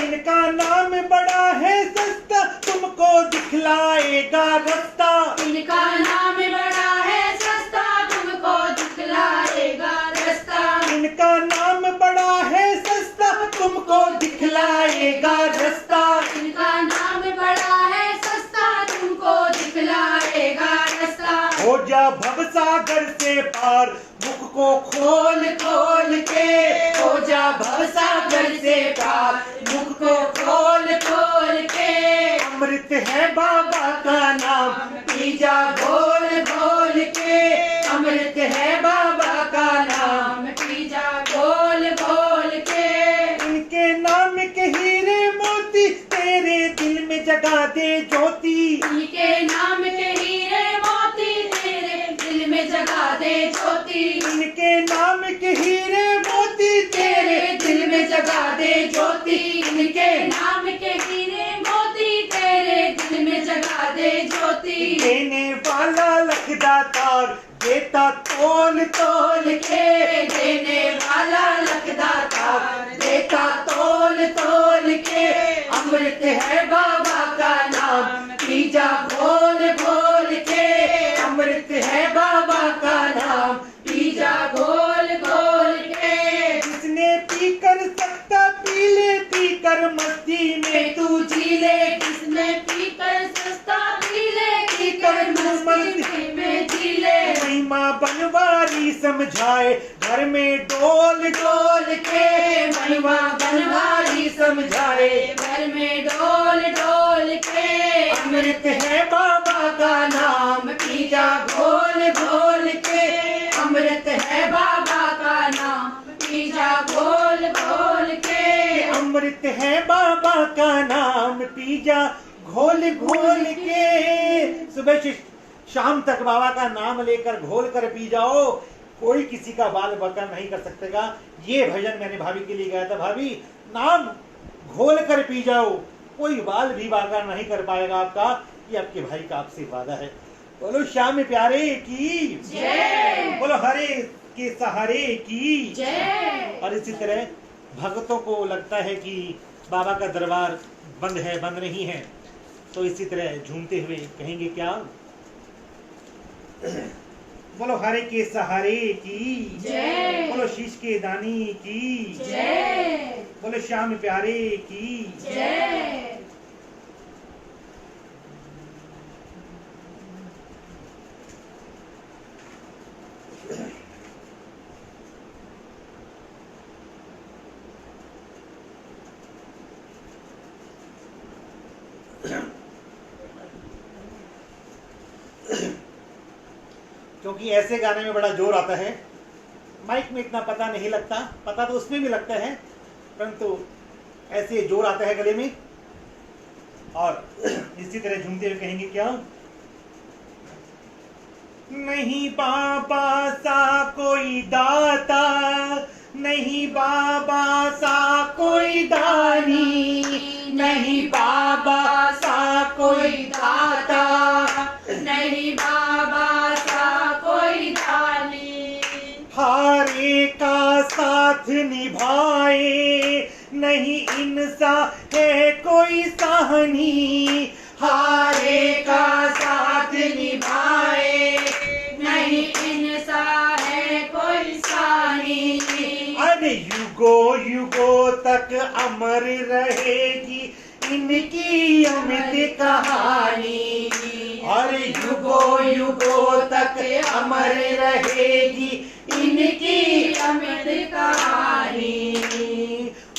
इनका नाम बड़ा है सस्ता, तुमको दिखलाएगा रास्ता। इनका नाम बड़ा है सस्ता, तुमको दिखलाएगा रास्ता। इनका नाम बड़ा है सस्ता, तुमको दिखलाएगा रास्ता। इनका नाम बड़ा है सस्ता, तुमको दिखलाएगा रास्ता। हो जा भवसागर से पार, मुख को खोल खोल के। हो जा भवसागर से पार, मुख को खोल खोल के। अमृत है बाबा का नाम, पी जा घोल घोल के। अमृत है बाबा का नाम, पी जा घोल घोल के। इनके नाम के हीरे मोती, तेरे दिल में जगा दे ज्योति। इनके नाम के हीरे मोती, तेरे दिल में जगा दे ज्योति। इनके नाम के हीरे मोती, तेरे दिल में जगा दे ज्योति। इनके नाम के हीरे मोती, तेरे दिल में जगा दे ज्योति। देने वाला लखदातार, देता तोल तोल के। देने वाला लखदातार, देता तोल तोल अमृत है बाबा का नाम, पी जा घोल घोल के। अमृत है बाबा का नाम, पी जा घोल घोल के। जिसने पी कर सकता पी ले, पी कर मस्ती में तू जी ले। जिसने पी कर सस्ता पी ले, पी कर मस्ती में जी ले। महिमा बनवारी समझाए घर में डोल डोल के। महिमा बनवारी समझाए घर में डोल डोल के। अमृत है बाबा का नाम, पी जा घोल घोल के। अमृत है बाबा का नाम, पी जा घोल घोल के। अमृत है बाबा का नाम, पी जा घोल घोल के। सुबह से शाम तक बाबा का नाम लेकर घोल कर पी जाओ, कोई किसी का बाल बका नहीं कर सकेगा। ये भजन मैंने भाभी के लिए गाया था। भाभी, नाम घोल कर पी जाओ, कोई बाल भी बाका नहीं कर पाएगा आपका। ये आपके भाई का आपसे वादा है। बोलो श्याम प्यारे की जय। बोलो हरे के सहारे की जय। और इसी तरह भक्तों को लगता है कि बाबा का दरबार बंद है, बंद नहीं है, तो इसी तरह झूमते हुए कहेंगे क्या? बोलो हरे के सहारे की जय। बोलो शीश के दानी की जय। बोलो श्याम प्यारे की जय। क्योंकि ऐसे गाने में बड़ा जोर आता है, माइक में इतना पता नहीं लगता, पता तो उसमें भी लगता है, परंतु ऐसे जोर आता है गले में। और इसी तरह झूमते हुए कहेंगे क्या? नहीं बाबा सा कोई दाता, नहीं बाबा सा कोई दानी, नहीं बाबा सा कोई दाता, नहीं बाबा सा कोई दानी। हारे का साथ निभाए, नहीं इनसा है कोई साहनी। हारे का साथ निभाए, नहीं इनसा है कोई सानी। अरे युगो युगो तक अमर रहेगी इनकी अमित कहानी। अरे युगो युगो तक अमर रहेगी इनकी अमित कहानी।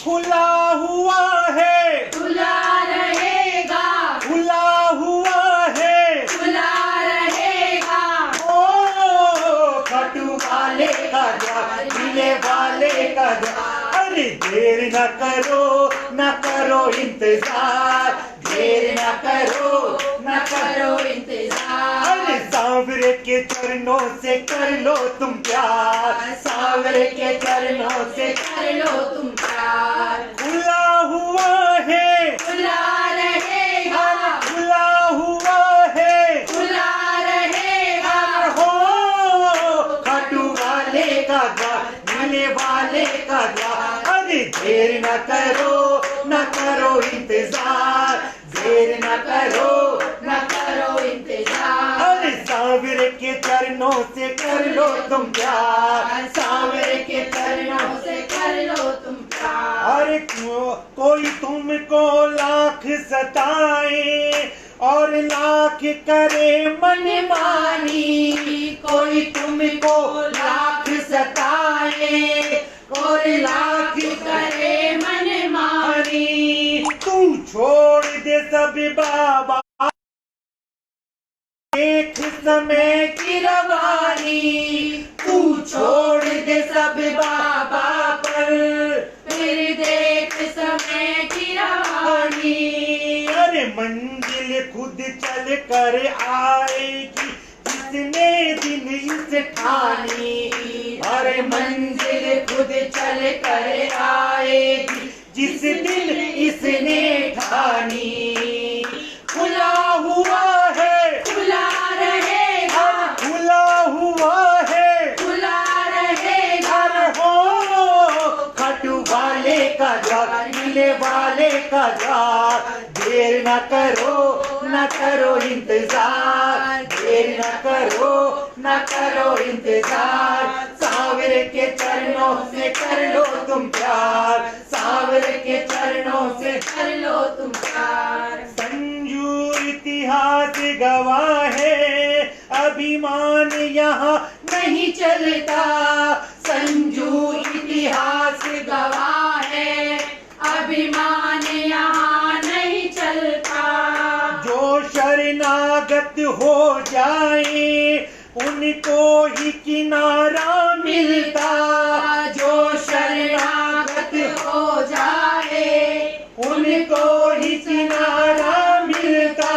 खुला हुआ है, खुला रहेगा, खुला हुआ है, खुला रहेगा। ओ खटू वाले का द्वार, मिले वाले का द्वार। अरे देर न करो, न करो इंतजार, देर न करो, न करो इंतजार। अरे सांवरे के चरणों से कर लो तुम प्यार, सांवरे के चरणों से कर लो तुम प्यार। खुला हुआ है, खुला रहेगा, खुला हुआ है, खुला रहेगा। हो खाटू वाले का द्वार, मिले वाले का द्वार। अरे देर न करो, न करो इंतजार, देर न करो, न करो इंतजार। अरे सांवरे के चरणों से कर लो तुम प्यार, सांवरे के चरणों से कर लो तुम प्यार। अरे कोई तुमको लाख सताए और लाख करे मनमानी। कोई तुमको लाख सताए, कोई लाख करे मनमानी। तू छोड़ दे सब बाबा, एक समय की रवानी। तू छोड़ दे सब बाबा पर, फिर देख समय की रवानी। अरे मंजिल खुद चल कर आएगी जिसने दिन इस ठानी। अरे मंजिल खुद चल कर आएगी जिस दिन इसने ठानी। खुला हुआ है, खुला रहेगा, खुला हुआ है, खुला रहेगा। हो खाटू वाले का द्वार, मिलने वाले का द्वार। देर न करो इंतजार, देर न करो इंतजार। सांवरे के चरणों से कर लो तुम प्यार, सांवरे के चरणों से कर लो तुम प्यार। संजू इतिहास गवाह है, अभिमान यहाँ नहीं चलता, संजू इतिहास गवाह है, अभिमान यहाँ नहीं चलता। जो शरणागत हो जाए उनको ही किनारा मिलता, जो शरणागत हो जाए उनको ही किनारा मिलता।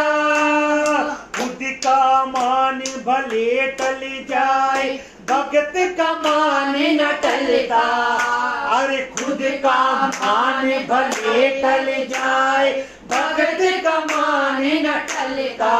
खुद का मान भले टल जाए, भगत का मान न टलता। अरे खुद का मान भले टल जाए, भगत का मान न टलता।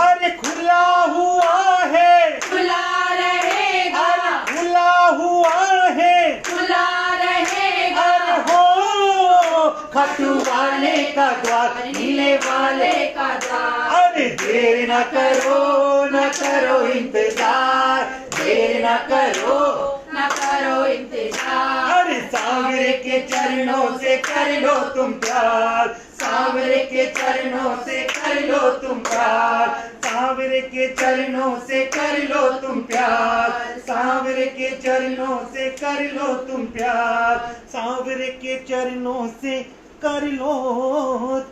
अरे खुला हुआ है, खुला रहेगा, अरे खुला हुआ है, खुला रहेगा। अरे हो खाटू वाले का द्वार, नीले वाले का द्वार। अरे देर न करो इंतजार, देर न करो इंतजार। अरे सांवरे के चरणों से कर लो तुम प्यार, सांवरे के चरणों से कर लो तुम प्यार, सांवरे के चरणों से कर लो तुम प्यार, सांवरे के चरणों से कर लो तुम प्यार, सांवरे के चरणों से कर लो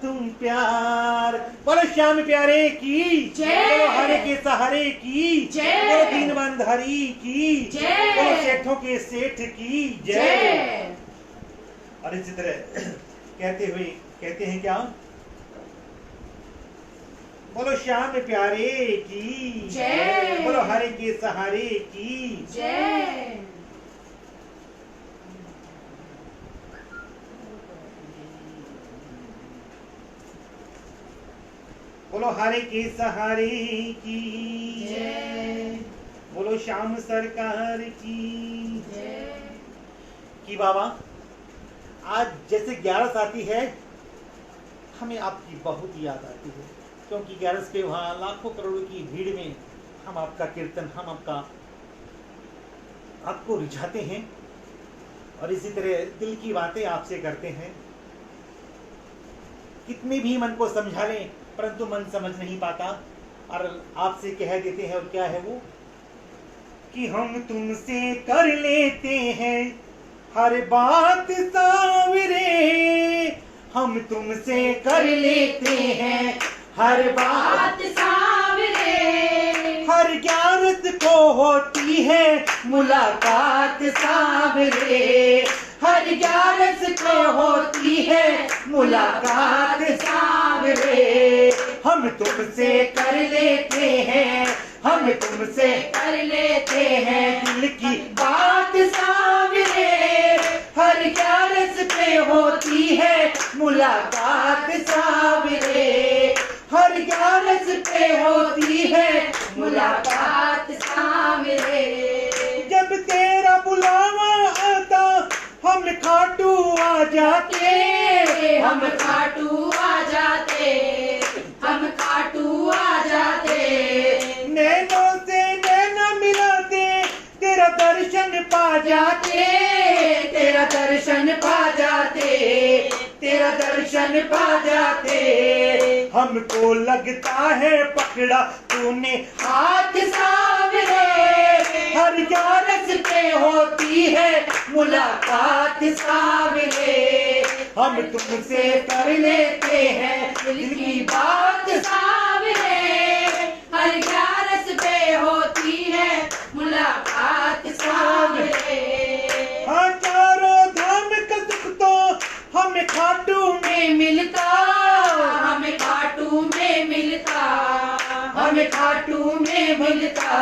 तुम प्यार। बोलो श्याम प्यारे की जय, बोलो हरे के सहारे की जय, बोलो दीनबंधारी की जय, बोलो सेठों के सेठ की जय। और इसी तरह कहते हैं क्या, बोलो श्याम प्यारे की जय, बोलो हरे के सहारे की जय। बोलो हरे के सहारे की जय, बोलो श्याम सरकार की जय। कि बाबा आज जैसे 11 आती है, हमें आपकी बहुत याद आती है, क्योंकि 11 पे वहाँ लाखों करोड़ों की भीड़ में हम आपका कीर्तन, हम आपको रिझाते हैं और इसी तरह दिल की बातें आपसे करते हैं। कितने भी मन को समझा लें परंतु मन समझ नहीं पाता और आपसे कह देते हैं। और क्या है वो कि हम तुमसे कर लेते हैं हर बात सांवरे, हम तुमसे कर लेते हैं हर बात सांवरे। हर 11 को होती है मुलाकात सांवरे, हर 11 को होती है मुलाकात सांवरे। हम तुमसे कर लेते हैं, हम तुमसे कर लेते हैं दिल की बात सांवरे, हर 11 पे होती है मुलाकात सांवरे, हर 11 पे होती है मुलाकात सांवरे। जब तेरा बुलावा आता हम खाटू आ जाते, हम खाटू आ जाते, हम खाटू आ जाते। नैनों से नैना मिलाते तेरा दर्शन पा जाते, तेरा दर्शन पा जाते, तेरा दर्शन पा जाते। हमको लगता है पकड़ा तूने हाथ सांवरे, हर 11 पे होती है मुलाकात सांवरे। हम तुमसे कर लेते हैं दिल की बात सांवरे, हर 11 पे होती है मुलाकात सांवरे। हाँ चारों धाम का सुख तो हमें खाटू में मिलता, हमें खाटू में मिलता, हमें खाटू में मिलता।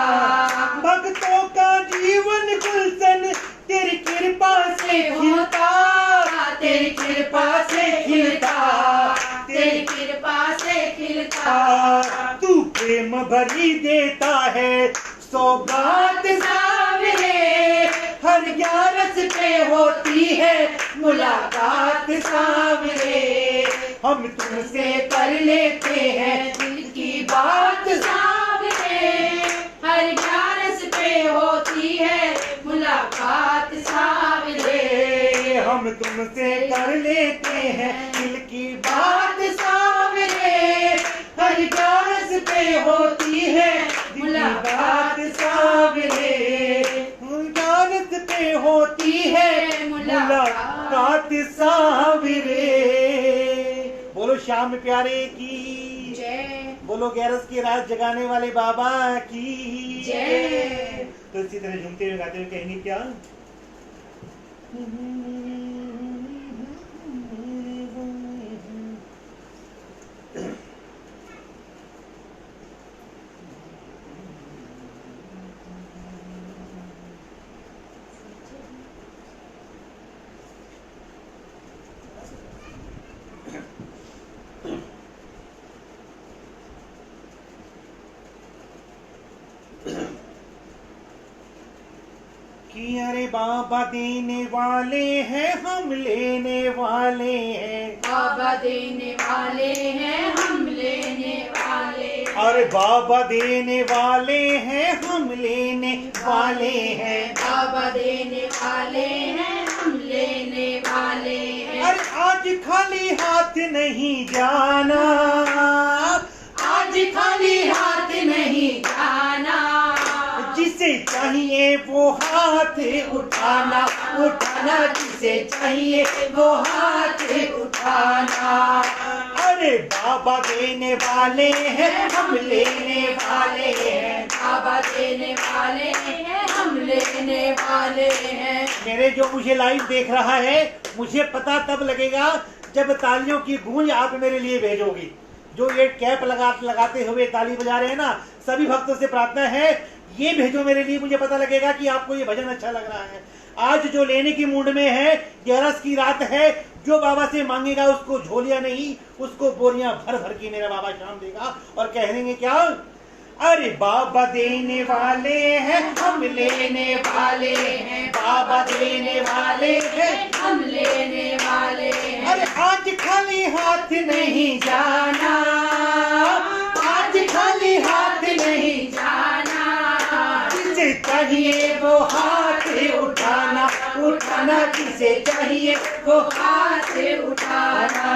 भक्तों का जीवन गुलशन तेरी कृपा से खिलता, तेरी कृपा से खिलता, तेरी कृपा से खिलता। तू प्रेम भरी देता है सौगात सांवरे, हर 11 पे होती है मुलाकात सांवरे। हम तुमसे कर लेते हैं दिल की बात सांवरे, हर ग्यारस पे होती है मुलाकात सांवरे। हम तुमसे कर लेते हैं दिल की बात सांवरे। हर ग्यारस पे होती है मुलाकात सांवरे। ग्यारस पे होती है मुलाकात सांवरे। बोलो श्याम प्यारे की जय, बोलो ग्यारस की रात जगाने वाले बाबा की जय। तो इसी तरह झूमते हुए गाते हुए कहेंगे क्या? कि अरे बाबा देने वाले हैं हम लेने वाले हैं। बाबा देने वाले हैं हम लेने वाले। अरे बाबा देने वाले हैं हम लेने वाले हैं। बाबा देने वाले हैं हम लेने वाले हैं। अरे आज खाली हाथ नहीं जाना, आज खाली हाथ नहीं जाना। जिसे चाहिए वो हाथ उठाना उठाना, जिसे चाहिए वो हाथ उठाना। अरे बाबा देने वाले हैं हम लेने वाले हैं। बाबा देने वाले हैं हम लेने वाले हैं। मेरे जो मुझे लाइव देख रहा है, मुझे पता तब लगेगा जब तालियों की गूंज आप मेरे लिए भेजोगी। जो ये कैप लगाते हुए ताली बजा रहे हैं ना, सभी भक्तों से प्रार्थना है ये भेजो मेरे लिए, मुझे पता लगेगा कि आपको ये भजन अच्छा लग रहा है। आज जो लेने की मूड में है, ग्यारस की रात है, जो बाबा से मांगेगा उसको झोलियां नहीं, उसको बोरियां भर भर के मेरा बाबा शाम देगा। और कह देंगे क्या? अरे बाबा देने वाले हैं हम लेने वाले हैं। बाबा देने वाले हैं हम लेने वाले हैं। अरे आज खाली हाथ नहीं जाना, आज खाली हाथ नहीं जाना। जिसे चाहिए वो हाथ उठाना उठाना, जिसे चाहिए वो हाथ उठाना।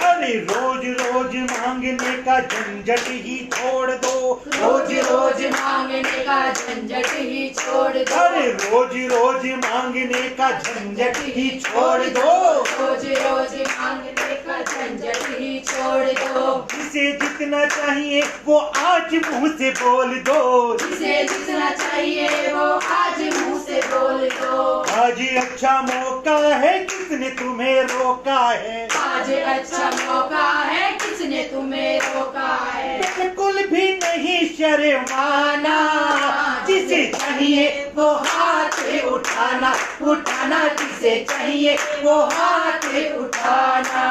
अरे रोज रोज मांगने का झंझट ही छोड़ दो, रोज रोज मांगने का झंझट ही छोड़ दो। अरे रोज रोज मांगने का झंझट ही छोड़ दो। रोज रोज मांगने का झंझट ही छोड़ दो। जिसे जितना चाहिए वो आज मुंह से बोल दो। जिसे जितना चाहिए वो आज मुंह से बोल दो। आज अच्छा मौका है, किसने तुम्हें रोका है? आज अच्छा मौका है, किसने तुम्हें रोका है? बिल्कुल भी नहीं शर्माना, जिसे चाहिए वो हाथ उठाना उठाना, जिसे चाहिए वो हाथ उठाना।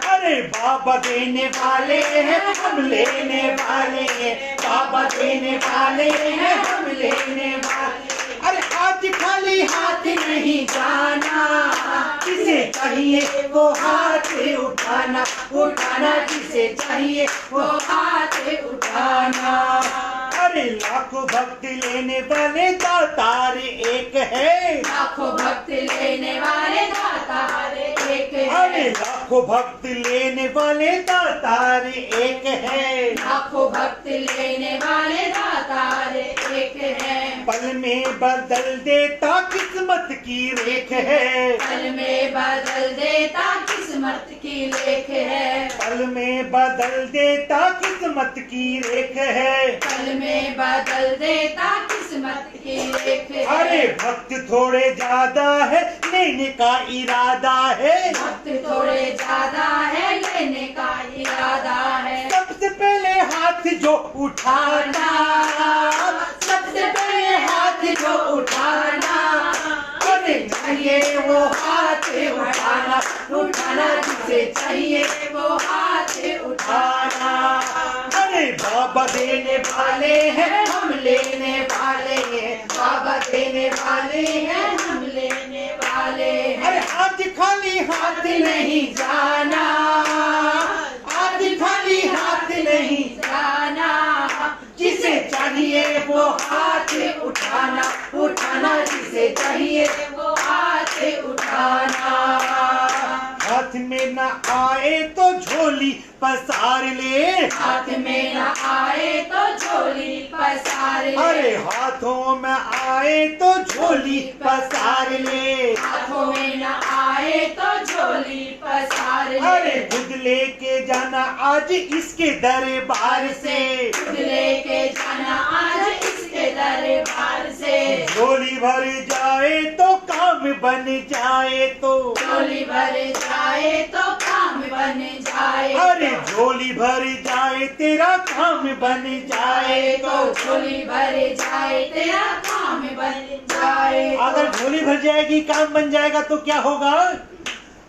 अरे बाबा देने वाले हैं हम लेने वाले हैं। बाबा देने वाले हैं हम लेने वाले। अरे आज खाली हाथ नहीं जाना, जिसे चाहिए वो हाथ उठाना उठाना, जिसे चाहिए वो हाथ उठाना। अरे लाखों भक्त लेने वाले दातार एक है। लाखों भक्त लेने वाले दातार एक है। अरे लाखों भक्त लेने वाले दातार एक है। लाखों भक्त लेने वाले दातार एक है। पल में बदल देता किस्मत की रेख है। पल में बदल देता किस्मत की लेख है। पल में बदल देता किस्मत की रेख है। पल में बदल देता किस्मत की लेख है। अरे भक्त थोड़े ज्यादा है, लेने का इरादा है। भक्त थोड़े ज्यादा है, लेने का इरादा है। सबसे पहले हाथ जो उठाना, सबसे पहले हाथ जो उठाना। अरे चाहिए वो हाथ उठाना उठाना, जिसे चाहिए वो हाथ उठाना। अरे बाबा देने वाले हैं हम लेने वाले हैं। बाबा देने वाले हैं हम लेने वाले हैं। अरे जिसे चाहिए वो हाथ उठाना। हाथ में न आए तो झोली पसार ले, हाथ में न आए तो झोली पसार ले, अरे हाथों में आए तो झोली पसार ले, हाथों में न आए तो झोली पसार ले, अरे खुद लेके जाना आज इसके दरबार से, खुद लेके जाना आज इसके दरबार से, झोली भर जाए तो काम बन जाए तो, झोली भर जाए तो काम बन जाए, अरे झोली भर जाए तेरा काम बन जाए तो, झोली भर जाए तेरा काम बन जाए। अगर झोली भर जाएगी काम बन जाएगा तो क्या होगा?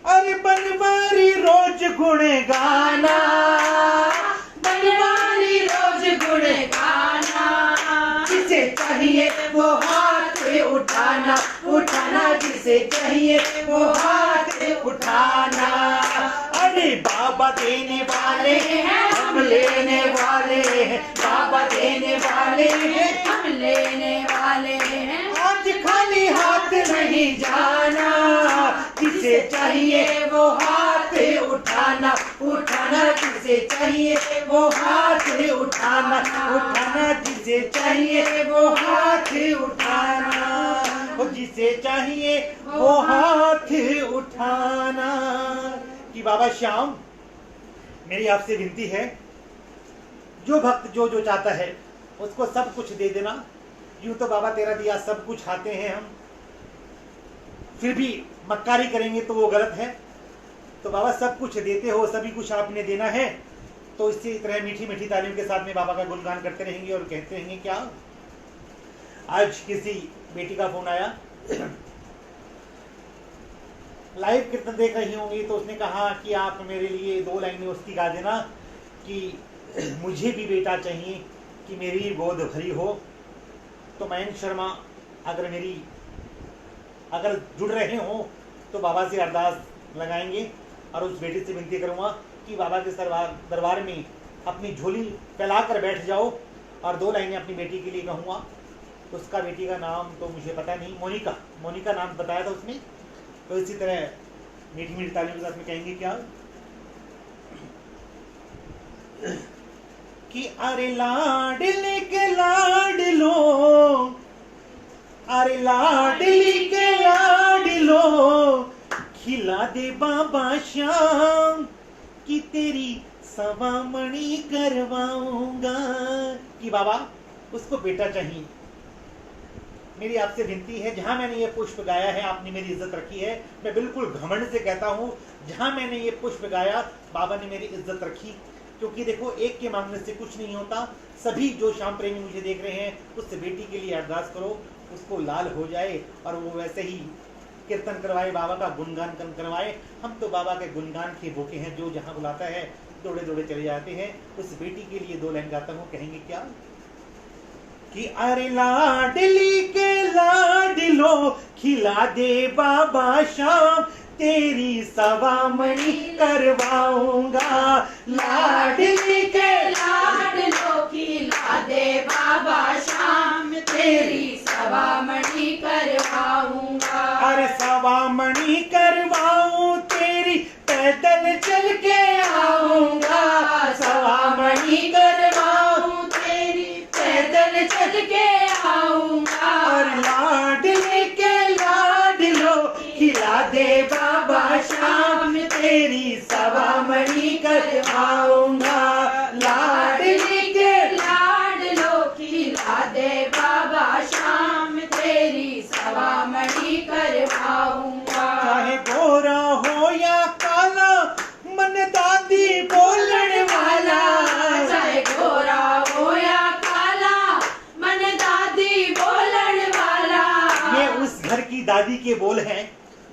अरे बनवारी रोज गुण गाना, बनवारी रोज गुण गाना, जिसे चाहिए वो हाथ उठाना, उठाना जिसे चाहिए वो हाथ उठाना। अरे बाबा देने वाले हैं हम लेने वाले हैं, बाबा देने वाले हैं हम लेने वाले हैं, आज खाली हाथ नहीं जाना, जिसे चाहिए वो हाथ उठाना, उठाना जिसे चाहिए वो हाथ उठाना, उठाना जिसे चाहिए वो हाथ उठाना, वो जिसे चाहिए वो हाथ उठाना। कि बाबा श्याम मेरी आपसे विनती है, जो भक्त जो जो चाहता है उसको सब कुछ दे देना। यूं तो बाबा तेरा दिया सब कुछ खाते हैं हम, फिर भी मक्कारी करेंगे तो वो गलत है। तो बाबा सब कुछ देते हो, सभी कुछ आपने देना है, तो इसी तरह मीठी मीठी तालियों के साथ में बाबा का गुणगान करते रहेंगे और कहते रहेंगे। क्या आज किसी बेटी का फोन आया, लाइव कीर्तन देख रही होंगी, तो उसने कहा कि आप मेरे लिए 2 लाइनें उसकी गा देना कि मुझे भी बेटा चाहिए कि मेरी गोद भरी हो। तो मयंक शर्मा अगर जुड़ रहे हो तो बाबा से अरदास लगाएंगे और उस बेटी से विनती करूँगा कि बाबा के दरबार में अपनी झोली फैला कर बैठ जाओ और 2 लाइनें अपनी बेटी के लिए कहूँगा। उसका बेटी का नाम तो मुझे पता नहीं, मोनिका नाम बताया था उसने। तो इसी तरह मीठी मीठी तालियों के साथ में कहेंगे क्या कि अरे लाडली के लाडलो, अरे लाडली के लाडलो, खिला दे बाबा श्याम कि तेरी सवामणी करवाऊंगा। कि बाबा उसको बेटा चाहिए। मेरी आपसे विनती है, जहां मैंने ये पुष्प गाया है आपने मेरी इज्जत रखी है। मैं बिल्कुल घमंड से कहता हूं, जहां मैंने ये पुष्प गाया बाबा ने मेरी इज्जत रखी। क्योंकि देखो, एक के मांगने से कुछ नहीं होता। सभी जो श्याम प्रेमी मुझे देख रहे हैं, उस बेटी के लिए अरदास करो, उसको लाल हो जाए और वो वैसे ही कीर्तन करवाए, बाबा का गुणगान करवाए। हम तो बाबा के गुणगान के भूखे हैं, जो जहां बुलाता है दौड़े दौड़े चले जाते हैं। उस बेटी के लिए 2 लाइन गाता हूँ, कहेंगे क्या कि अरे लाडली के लाडलो, खिला दे बाबा श्याम तेरी सवामणी करवाऊंगा। लाडली के लाडलो, खिला दे बाबा श्याम तेरी सवामणी करवाऊंगा। अरे सवामणी करवाऊं तेरी, पैदल चल के आऊंगा। सवामणी करवाऊं तेरी, पैदल चल के आऊंगा। और लाडली के लाडलो, खिला दे बाबा श्याम तेरी सवामणी करवाऊंगा। लाडली के लाडलो, खिला दे बाबा श्याम तेरी सवामणी करवाऊंगा। चाहे गोरा हो या काला, मन दादी बोलने वाला। चाहे गोरा हो या काला, मन दादी बोलने वाला। ये उस घर की दादी के बोल हैं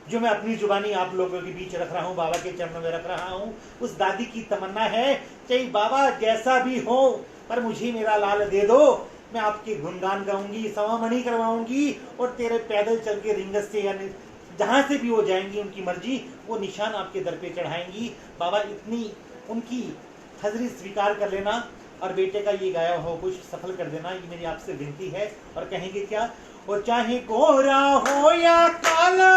जो मैं अपनी जुबानी आप लोगों के बीच रख रहा हूँ, बाबा के चरणों में रख रहा हूँ। उस दादी की तमन्ना है, चाहे बाबा जैसा भी हो, पर मुझे मेरा लाल दे दो। मैं आपके गुणगान गाऊंगी, सवामणी करवाऊंगी और तेरे पैदल चल के रिंगस से, यानी जहां से भी वो जाएंगी उनकी मर्जी, वो निशान आपके दर पे चढ़ाएंगी। बाबा इतनी उनकी हाजिरी स्वीकार कर लेना और बेटे का ये गाया हुआ पुष्प सफल कर देना, ये मेरी आपसे विनती है। और कहेंगे क्या, वो चाहे गोरा हो या काला,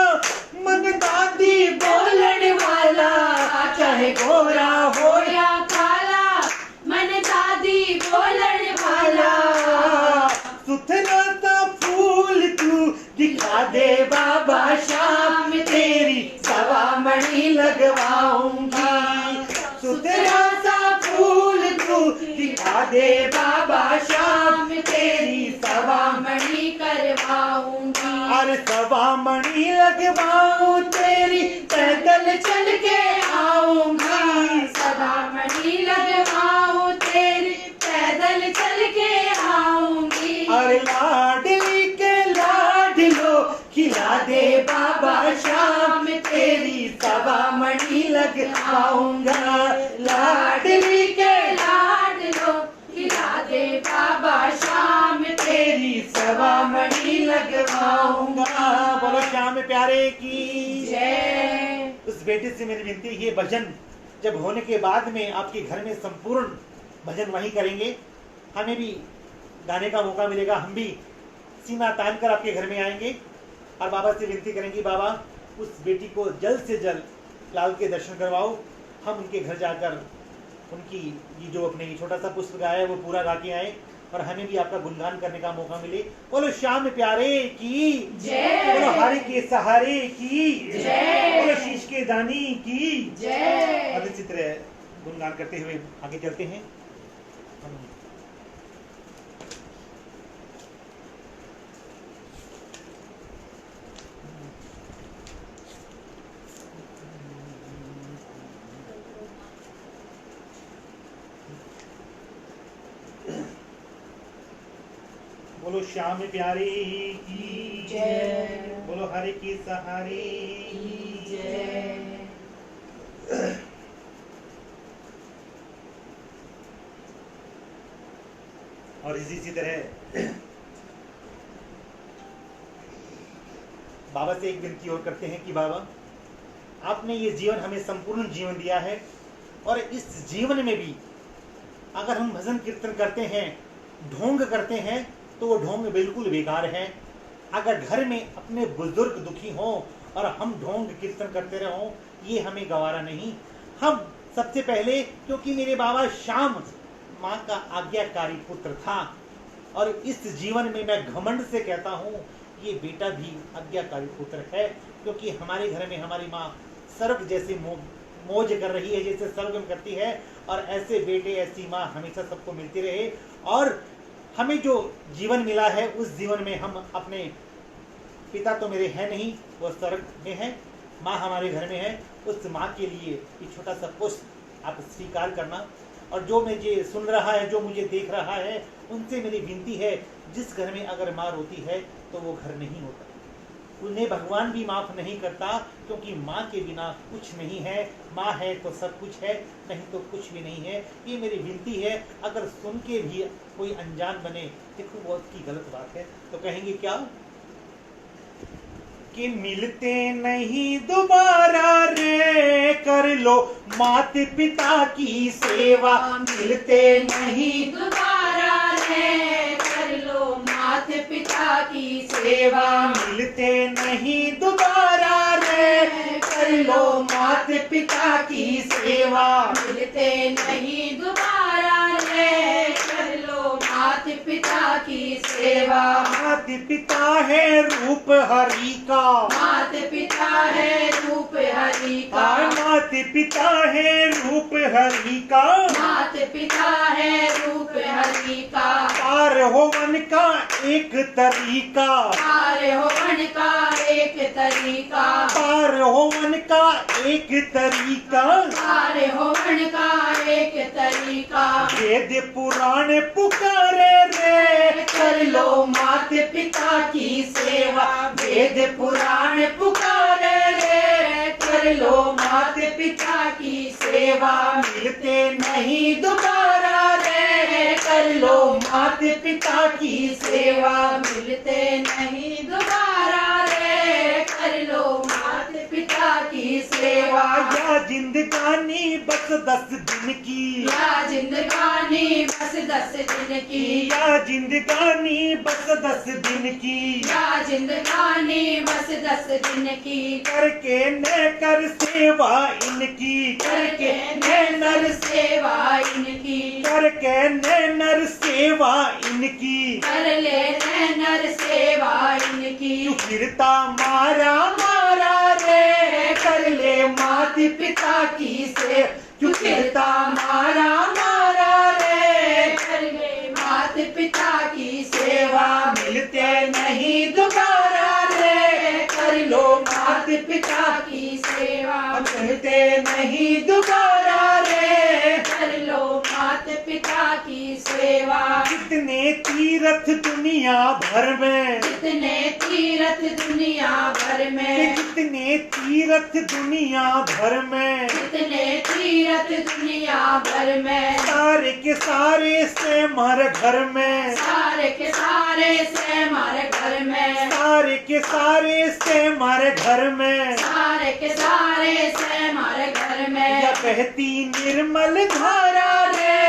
मन दादी बोलने वाला, चाहे गोरा हो या काला, मन दादी बोलने वाला। सुथरा सा फूल तू दिखा दे बाबा शाम, तेरी सवा मणि लगवाऊंगी। सुथरा सा फूल तू दिखा दे बाबा शाम, तेरी सवा मणि करवाऊंगी। अरे सवा मणि लगवाऊं तेरी, पैदल चल के आऊंगी। सवा मणि लगवाऊं तेरी, पैदल चल के आऊंगी। अरे लाडली के लाडलो खिला दे बाबा शाम, तेरी सवा मणि लगवाऊंगा। लाडली के लाडलो खिला दे बाबा शाम, तेरी सवा मणि लगवाऊंगा। बोलो श्याम प्यारे की जय। उस बेटे से मेरी विनती है, भजन जब होने के बाद में आपके घर में संपूर्ण भजन वहीं करेंगे, हमें भी गाने का मौका मिलेगा, हम भी सीना तान कर आपके घर में आएंगे और बाबा से विनती करेंगे, बाबा उस बेटी को जल्द से जल्द लाल के दर्शन करवाओ। हम उनके घर जाकर उनकी ये जो अपने छोटा सा पुष्प गाया है वो पूरा गा के आए और हमें भी आपका गुणगान करने का मौका मिले। बोलो श्याम प्यारे की जय। बोलो हरि के सहारे की जय। बोलो शीश के दानी की जय। अब इसी तरह गुणगान करते हुए आगे चलते हैं। बोलो श्याम प्यारे की जय। बोलो हरि के सहारे जय। और इसी तरह बाबा से एक विनती और करते हैं कि बाबा आपने ये जीवन हमें संपूर्ण जीवन दिया है और इस जीवन में भी अगर हम भजन कीर्तन करते हैं, ढोंग करते हैं, तो वो ढोंग बिल्कुल बेकार है। अगर घर में अपने बुजुर्ग दुखी हों और हम ढोंग कीर्तन करते रहों, ये हमें गवारा नहीं। हम सबसे पहले, क्योंकि मेरे बाबा श्याम माँ का आज्ञाकारी पुत्र था और इस जीवन में मैं घमंड से कहता हूँ ये बेटा भी आज्ञाकारी पुत्र है, क्योंकि हमारे घर में हमारी माँ स्वर्ग जैसे मौज कर रही है जैसे स्वर्ग में करती है, और ऐसे बेटे ऐसी माँ हमेशा सबको मिलती रहे। और हमें जो जीवन मिला है उस जीवन में हम अपने पिता तो मेरे हैं नहीं, वो स्वर्ग में है, माँ हमारे घर में है, उस माँ के लिए ये छोटा सा पुष्प आप स्वीकार करना। और जो मुझे सुन रहा है, जो मुझे देख रहा है, उनसे मेरी विनती है, जिस घर में अगर माँ रोती है तो वो घर नहीं होता, उन्हें भगवान भी माफ नहीं करता, क्योंकि माँ के बिना कुछ नहीं है। माँ है तो सब कुछ है, नहीं तो कुछ भी नहीं है। ये मेरी विनती है, अगर सुन के भी कोई अनजान बने, देखो वो उसकी गलत बात है, तो कहेंगे क्या कि मिलते नहीं दोबारा रे, कर लो माता पिता की सेवा। मिलते नहीं दोबारा रे, कर लो माता पिता की सेवा। मिलते नहीं दोबारा रे, कर लो माता पिता की सेवा। मिलते नहीं दोबारा रे, कर लो माता पिता की सेवा। माता पिता है रूप हरि का, माता पिता है रूप हरि का। माता पिता है रूप हरि का। माता पिता है रूप हरि का। पार होवन का एक तरीका, पार होवन का एक तरीका। पार होवन का एक तरीका। पार होवन का एक तरीका। वेद पुराण पुकारे रे, कर लो माता पिता की सेवा। वेद पुराण पुकारे रे, कर लो माता पिता की सेवा। मिलते नहीं दोबारा रे, कर लो माता पिता की सेवा। मिलते नहीं दोबारा रे, कर लो माता पिता की सेवा, या जिंदगानी बस 10 दिन की, या जिंदगानी बस 10 दिन की, या जिंदगानी बस 10 दिन की, या जिंदगानी बस 10 दिन की, करके न कर सेवा इनकी, करके नर सेवा इनकी, करके न नर सेवा इनकी, कर ले नर सेवा इनकी। तू फिरता मारा मारा रे, कर ले माता पिता की से, क्यों फिरता मारा मारा रे, कर ले माता पिता की सेवा, मिलते नहीं दोबारा रे, कर लो माता पिता की सेवा, मिलते नहीं दोबारा रे, कर लो माता पिता की सेवा। कितने तीर्थ दुनिया भर में, जितने तीर्थ दुनिया भर कि में, जितने तीर्थ दुनिया भर में, जितने तीर्थ दुनिया भर में, सारे के सारे से हमारे घर में, सारे के सारे से हमारे घर में, सारे के सारे से हमारे घर में, सारे के सारे से हमारे घर में, या बहती निर्मल धारा रे,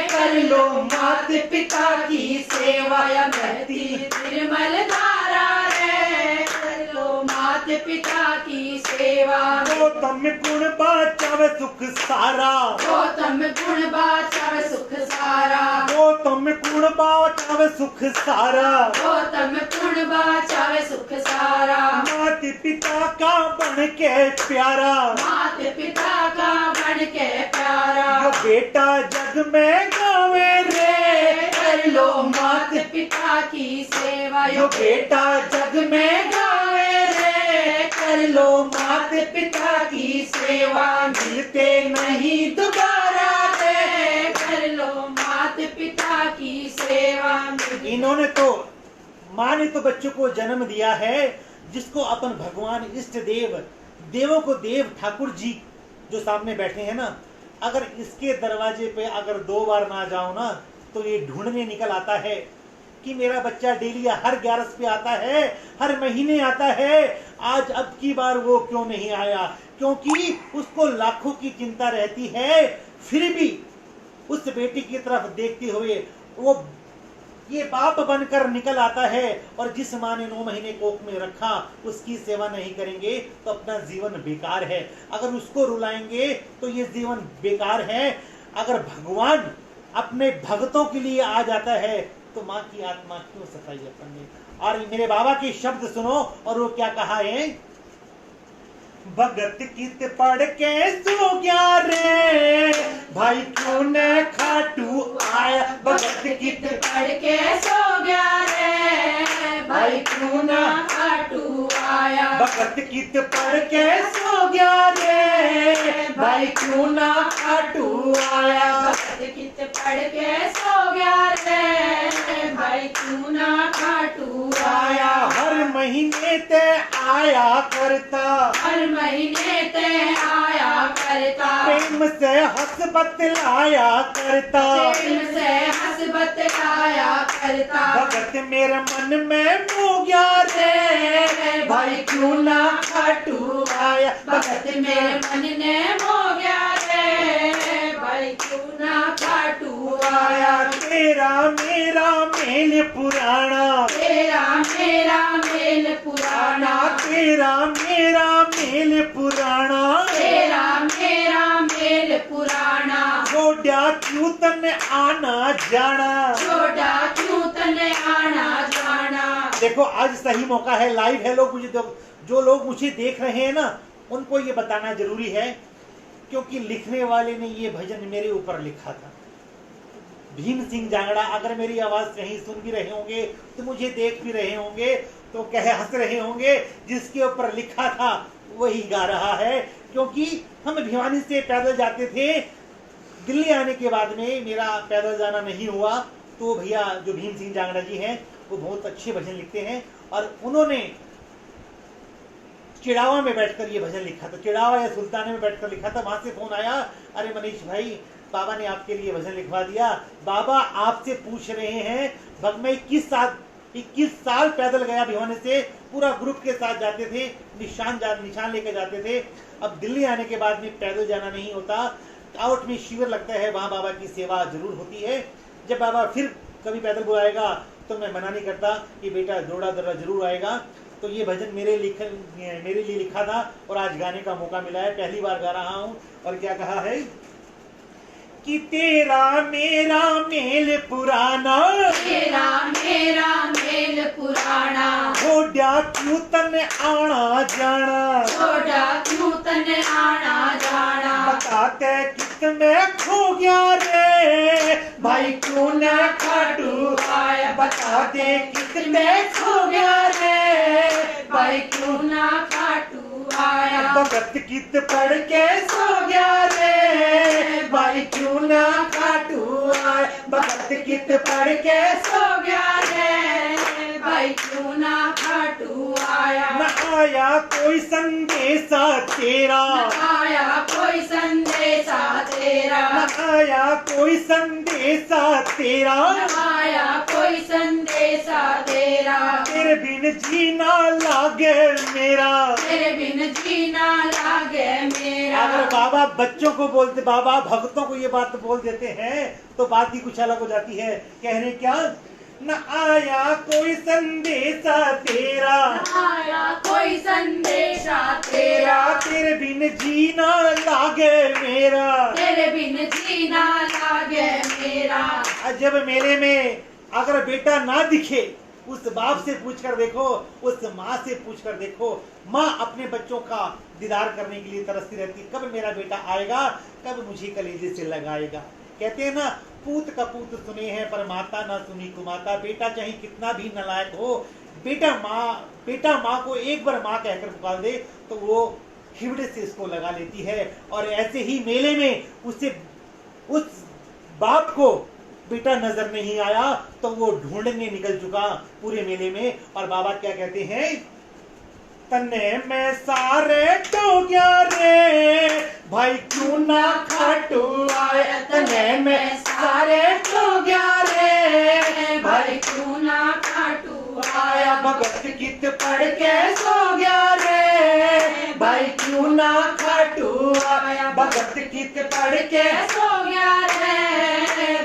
कर लो माता पिता की सेवा, या बहती निर्मल धारा रे, कर लो माता पिता की सेवा। गौतम गुण बाचावे सुख सारा, गौतम गुण बाचावे सुख सारा, गौतम गुण बाचावे सुख सारा, गौतम गुण बाचावे सुख सारा, माता पिता का बन के प्यारा, माता पिता का बन के प्यारा, जो बेटा जग में गावे रे, कर लो माता पिता की सेवा, जो बेटा जग में गावे रे, कर लो माता पिता की सेवा, मिलते नहीं दोबारा रे, कर लो माता पिता की सेवा। इन्होंने तो माँ ने तो बच्चों को जन्म दिया है, जिसको अपन भगवान इष्ट देव देवों को देव ठाकुर जी जो सामने बैठे हैं ना, अगर इसके दरवाजे पे अगर 2 बार ना जाओ ना, तो ये ढूंढने निकल आता है कि मेरा बच्चा डेली हर 11 पे आता है, हर महीने आता है, आज अब की बार वो क्यों नहीं आया, क्योंकि उसको लाखों की चिंता रहती है, फिर भी उस बेटी की तरफ देखते हुए वो ये बाप बनकर निकल आता है। और जिस माँ ने 9 महीने कोख में रखा, उसकी सेवा नहीं करेंगे तो अपना जीवन बेकार है, अगर उसको रुलाएंगे तो ये जीवन बेकार है। अगर भगवान अपने भक्तों के लिए आ जाता है तो माँ की आत्मा क्यों सताई अपन ने। और मेरे बाबा के शब्द सुनो, और वो क्या कहा है, भगत गीत पढ़ के सो गया रे, भाई क्यों न खाटू आया, भगत गीत पढ़ के सो गया रे, भाई क्यों ना खाटू आया, भगत गीत पढ़ के सो गया रे, भाई क्यों ना खाटू आया, भगत गीत पढ़ के सो गया रे, भाई क्यों ना खाटू आया, हर महीने ते आया करता, हर महीने ते आया करता, प्रेम से हंस बतलाया करता, प्रेम से हंस बतलाया करता, भगत मेरे मन में हो गया रे, भाई क्यों ना खाटू आया, भगत मेरे मन ने हो गया रे, भाई क्यों ना खाटू आया, तेरा मेरा मेल पुराना, तेरा मेरा मेल पुराना, तेरा मेरा मेल पुराना, तेरा मेरा मेल पुराना, गोड्या क्यों तने आना जाना। छोटा क्यों तने आना जाना। देखो आज सही मौका है, लाइव है, लोग मुझे जो लोग मुझे देख रहे हैं ना, उनको ये बताना जरूरी है, क्योंकि लिखने वाले ने ये भजन मेरे ऊपर लिखा था, भीम सिंह जांगड़ा। अगर मेरी आवाज कहीं सुन भी रहे होंगे तो मुझे देख भी रहे होंगे तो कहे हंस रहे होंगे, जिसके ऊपर लिखा था वही गा रहा है। क्योंकि हम भिवानी से पैदल जाते थे, दिल्ली आने के बाद में मेरा पैदल जाना नहीं हुआ, तो भैया जो भीम सिंह जांगड़ा जी हैं वो बहुत अच्छे भजन लिखते हैं, और उन्होंने चिड़ावा में बैठकर ये भजन लिखा था, चिड़ावा या सुल्ताने में बैठकर लिखा था। वहां से फोन आया, अरे मनीष भाई बाबा ने आपके लिए भजन लिखवा दिया, बाबा आपसे पूछ रहे हैं मैं 21 साल पैदल गया भिवानी से, पूरा ग्रुप के साथ जाते थे, निशान लेके जाते थे। अब दिल्ली आने के बाद में पैदल जाना नहीं होता, आउट में शिविर लगता है, वहाँ बाबा की सेवा जरूर होती है। जब बाबा फिर कभी पैदल बुलाएगा तो मैं मना नहीं करता कि बेटा जोड़ा दर्रा जरूर आएगा। तो ये भजन मेरे लिए लिखा था और आज गाने का मौका मिला है, पहली बार गा रहा हूँ। और क्या कहा है कि तेरा मेरा मेल पुराना, तेरा मेरा मेल पुराना, छोड़ा क्यों तन आना जाना, छोड़ा क्यों तने आना जाना, बताते कित में खो गया रे, भाई क्यों न खाटू आया, बता दे कित मैं खो गया रे, भाई क्यों ना खाटू आया, भगत कित पढ़ के सो गया रे, भाई क्यों ना खाटू आए, भगत कित पढ़ के सो गया रे, भाई क्यों ना खाटू आया, न आया कोई संदेशा तेरा, आया कोई संदेशा तेरा, न आया कोई संदेशा तेरा, आया कोई संदेशा तेरा, तेरे बिन जीना लागे मेरा। तेरे बिन जीना लागे मेरा। अगर बाबा बच्चों को बोलते, बाबा भक्तों को ये बात बोल देते हैं तो बात ही कुछ अलग हो जाती है। कह रहे क्या, न आया कोई संदेशा तेरा, आया कोई संदेशा तेरा, तेरे बिन जीना लागे मेरा। तेरे बिन जीना लागे मेरा। जब मेले में अगर बेटा ना दिखे, उस बाप से पूछ कर देखो, उस माँ से पूछ कर देखो, माँ अपने बच्चों का दीदार करने के लिए तरसती रहती, कब मेरा बेटा आएगा, कब मुझे कलेजे से लगाएगा। कहते हैं ना, पूत का पूत सुने हैं पर माता ना सुनी कुमाता। बेटा चाहे कितना भी नालायक हो, बेटा माँ को एक बार माँ कहकर पुकार दे तो वो हिवड़े से इसको लगा लेती है। और ऐसे ही मेले में उस बाप को बेटा नजर नहीं आया तो वो ढूंढने निकल चुका पूरे मेले में। और बाबा क्या कहते हैं, तन्ने में सारे तो गया रे, भाई क्यों ना खाटू आए, तन्ने में सारे तो गया रे, भाई क्यों ना खाटू आया। भगत कित पढ़ के सो गया रे, भाई क्यों ना खाटू आया। भगत कित पढ़ के सो गया रे,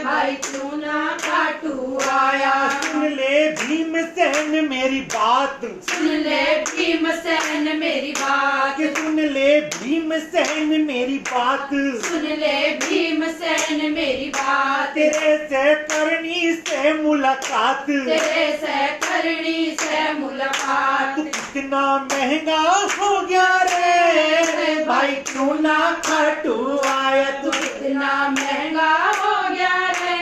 भाई क्यों ना खाटू आया। सुन ले भीमसेन मेरी बात, सुन ले भीमसेन मेरी बात, सुन ले भीमसेन मेरी बात, सुन ले भीमसेन मेरी बात। तेरे से करनी से मुलाकात, तेरे से करनी से मुलाकात। तू कितना महंगा हो गया रे, भाई क्यों ना खाटू आया। तू कितना महंगा हो गया रे,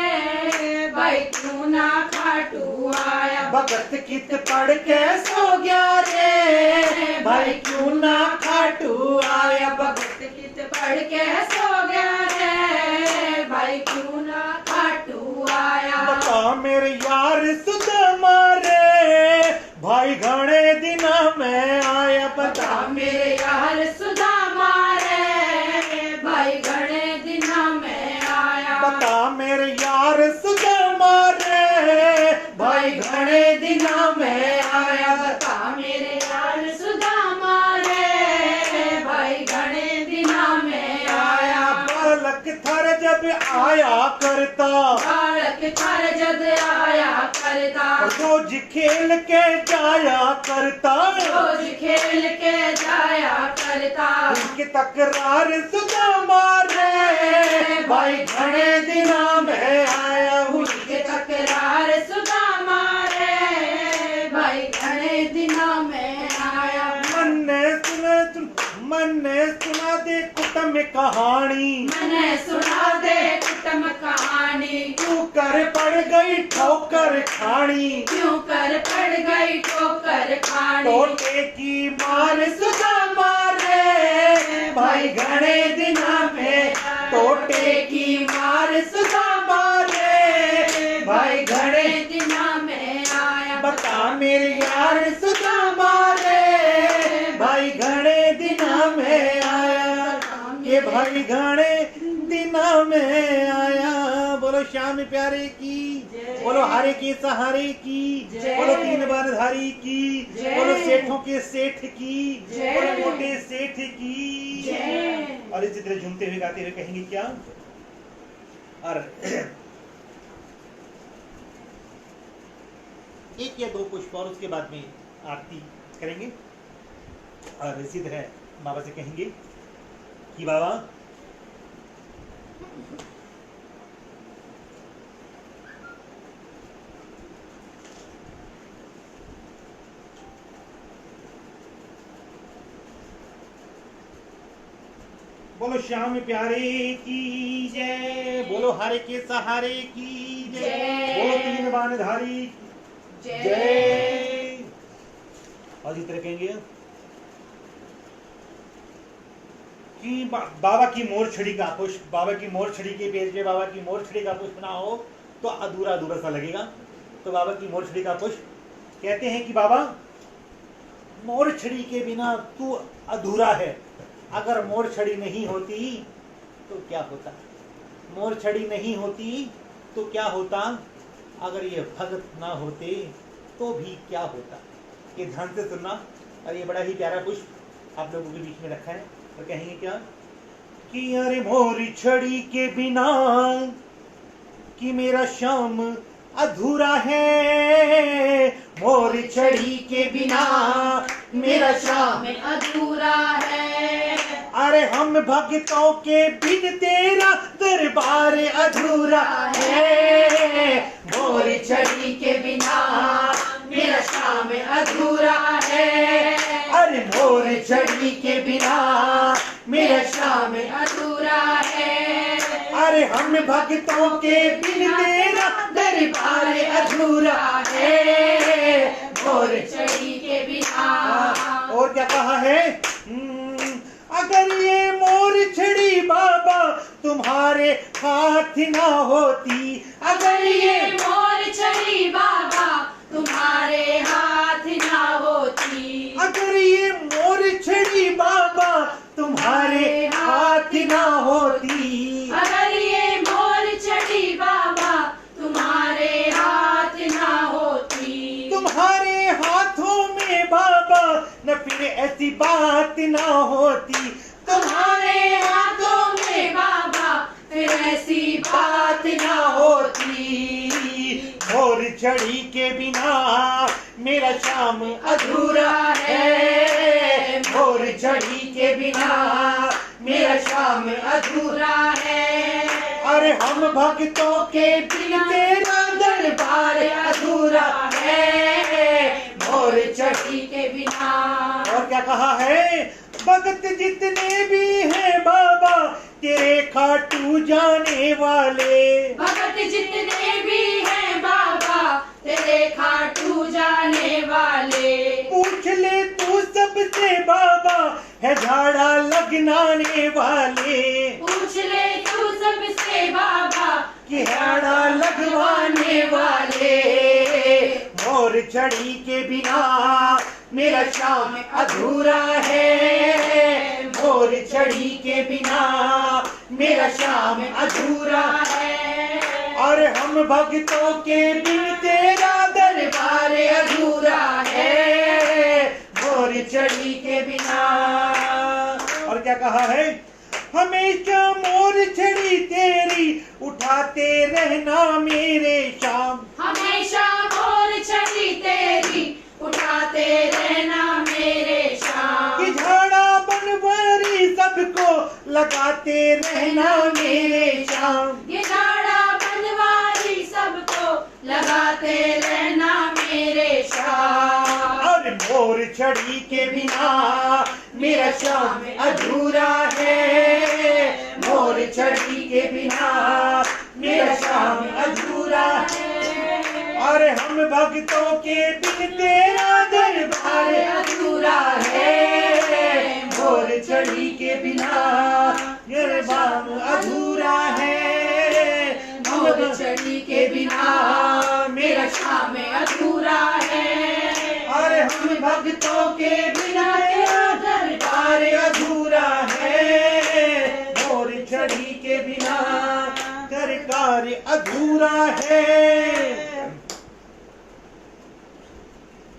भाई क्यों ना खाटू आया। भगत कित पढ़ के सो गया रे, भाई क्यों ना खाटू आया। भगत कित पढ़ के सो गया रे, भाई क्यों ना खाटू आया। बता मेरे यार सुदामा रे, भाई घणे दिना में आया। बता मेरे यार सुदामा रे, भाई घणे दिना में आया। बता मेरे यार सुदामा रे, भाई घणे दिना में आया। बता मेरे यार सुदामा रे, भाई घणे दिना में आया। बालक थर जब आया करता, बालक थर जब आया करता, रोज खेल के जाया करता, रोज खेल के जाया करता। उनकी तकरार सुदामा रे, भाई घणे दिना में आया। उनके तकरार सुदामा रे, भाई घणे दिना में आया। मन ने सुना दे कुटुंब कहानी, मैंने सुना दे कुटुंब कहानी। क्यों कर पड़ गई ठोकर खानी, क्यों कर पड़ गई ठोकर खानी। टोटे की मार सुदामा रे, भाई घणे दिना में। टोटे की मार सुदामा रे, भाई घणे दिना में आया। बता मेरे यार सुदामा रे, भाई घणे दिना में आया। ये भाई घणे दिना में आया। बोलो श्याम प्यारे की जय। बोलो हरे के सहारे की जय। बोलो तीन बानधारी की जय। बोलो सेठों के सेठ की जय। बोलो मोटे सेठ की जय। और इसी तरह झूमते हुए गाते हुए कहेंगे क्या? और एक या दो पुष्प और उसके बाद में आरती करेंगे और इसी तरह बाबा से कहेंगे कि बाबा बोलो श्याम प्यारे की जय, बोलो हरे के सहारे की जय, जय। बोलो तीन बानधारी जय। जय। और इस तरह कहेंगे कि बाबा की मोर छड़ी का पुष्प, बाबा की मोर छड़ी के पेज पे बाबा की मोर छड़ी का पुष्प ना हो तो अधूरा अधूरा सा लगेगा। तो बाबा की मोर छड़ी का पुष्प कहते हैं कि बाबा मोर छड़ी के बिना तू अधूरा है। अगर मोर छड़ी नहीं होती तो क्या होता? मोर छड़ी नहीं होती तो क्या होता? अगर ये भगत ना होते तो भी क्या होता? ये ध्यान से सुनना। और ये बड़ा ही प्यारा पुष्प आप लोगों के बीच में रखा है। और कहेंगे क्या कि अरे मोर छड़ी के बिना कि मेरा श्याम अधूरा है, मोर छड़ी के बिना मेरा श्याम में अधूरा है। अरे हम भक्तों के बिन तेरा दरबार अधूरा है, मोर छड़ी के बिना मेरा श्याम अधूरा है। अरे मोर छड़ी के बिना मेरा श्याम अधूरा है। अरे हम भक्तों के बिन तेरा दरबार अधूरा है, मोर छड़ी के बिना। और क्या कहा है? अगर ये मोर छड़ी बाबा तुम्हारे हाथ ना होती, अगर ये मोर छड़ी बाबा तुम्हारे हाथ ना होती, अगर ये मोर छड़ी बाबा तुम्हारे हाथ ना होती, अगर ये मोर छड़ी बाबा तुम्हारे हाथ ना होती, तुम्हारे हाथों में बाबा न फिर ऐसी बात ना होती, तुम्हारे हाथों में बाबा फिर ऐसी बात ना होती। मोर छड़ी के बिना मेरा श्याम अधूरा है, मोर छड़ी के बिना मेरा श्याम अधूरा है। अरे हम भक्तों के बिन तेरा दरबार अधूरा है, मोर छड़ी के बिना। और क्या कहा है? भगत जितने भी हैं बाबा तेरे खाटू जाने वाले, भगत जितने भी हैं बाबा तेरे खाटू जाने वाले, पूछ ले तू सबसे बाबा है झाड़ा लगनाने वाले, पूछ ले तू सबसे बाबा कि झाड़ा लगवाने वाले। मोर छड़ी के बिना मेरा श्याम अधूरा है, मोर छड़ी के बिना मेरा श्याम अधूरा है। और हम भक्तों के बिन तेरा दरबार अधूरा है, मोर छड़ी के बिना। और क्या कहा है? हमेशा मोर छड़ी तेरी उठाते रहना मेरे श्याम, हमेशा मोर छड़ी तेरी उठाते रहना मेरे श्याम, कि झाड़ा बनवारी सबको लगाते रहना मेरे श्याम, ये झाड़ा बनवारी सबको लगाते रहना मेरे श्याम। और मोर छड़ी के बिना मेरा श्याम अधूरा है, मोर छड़ी के बिना मेरा श्याम अधूरा है। और हम भक्तों के बिन तेरा दरबार अधूरा है, मोर छड़ी के बिना मेरा श्याम अधूरा है, मोर छड़ी के बिना मेरा श्याम अधूरा है। और हम भक्तों के बिना तेरा दरबार अधूरा है, मोर छड़ी के बिना कर कार्य अधूरा है।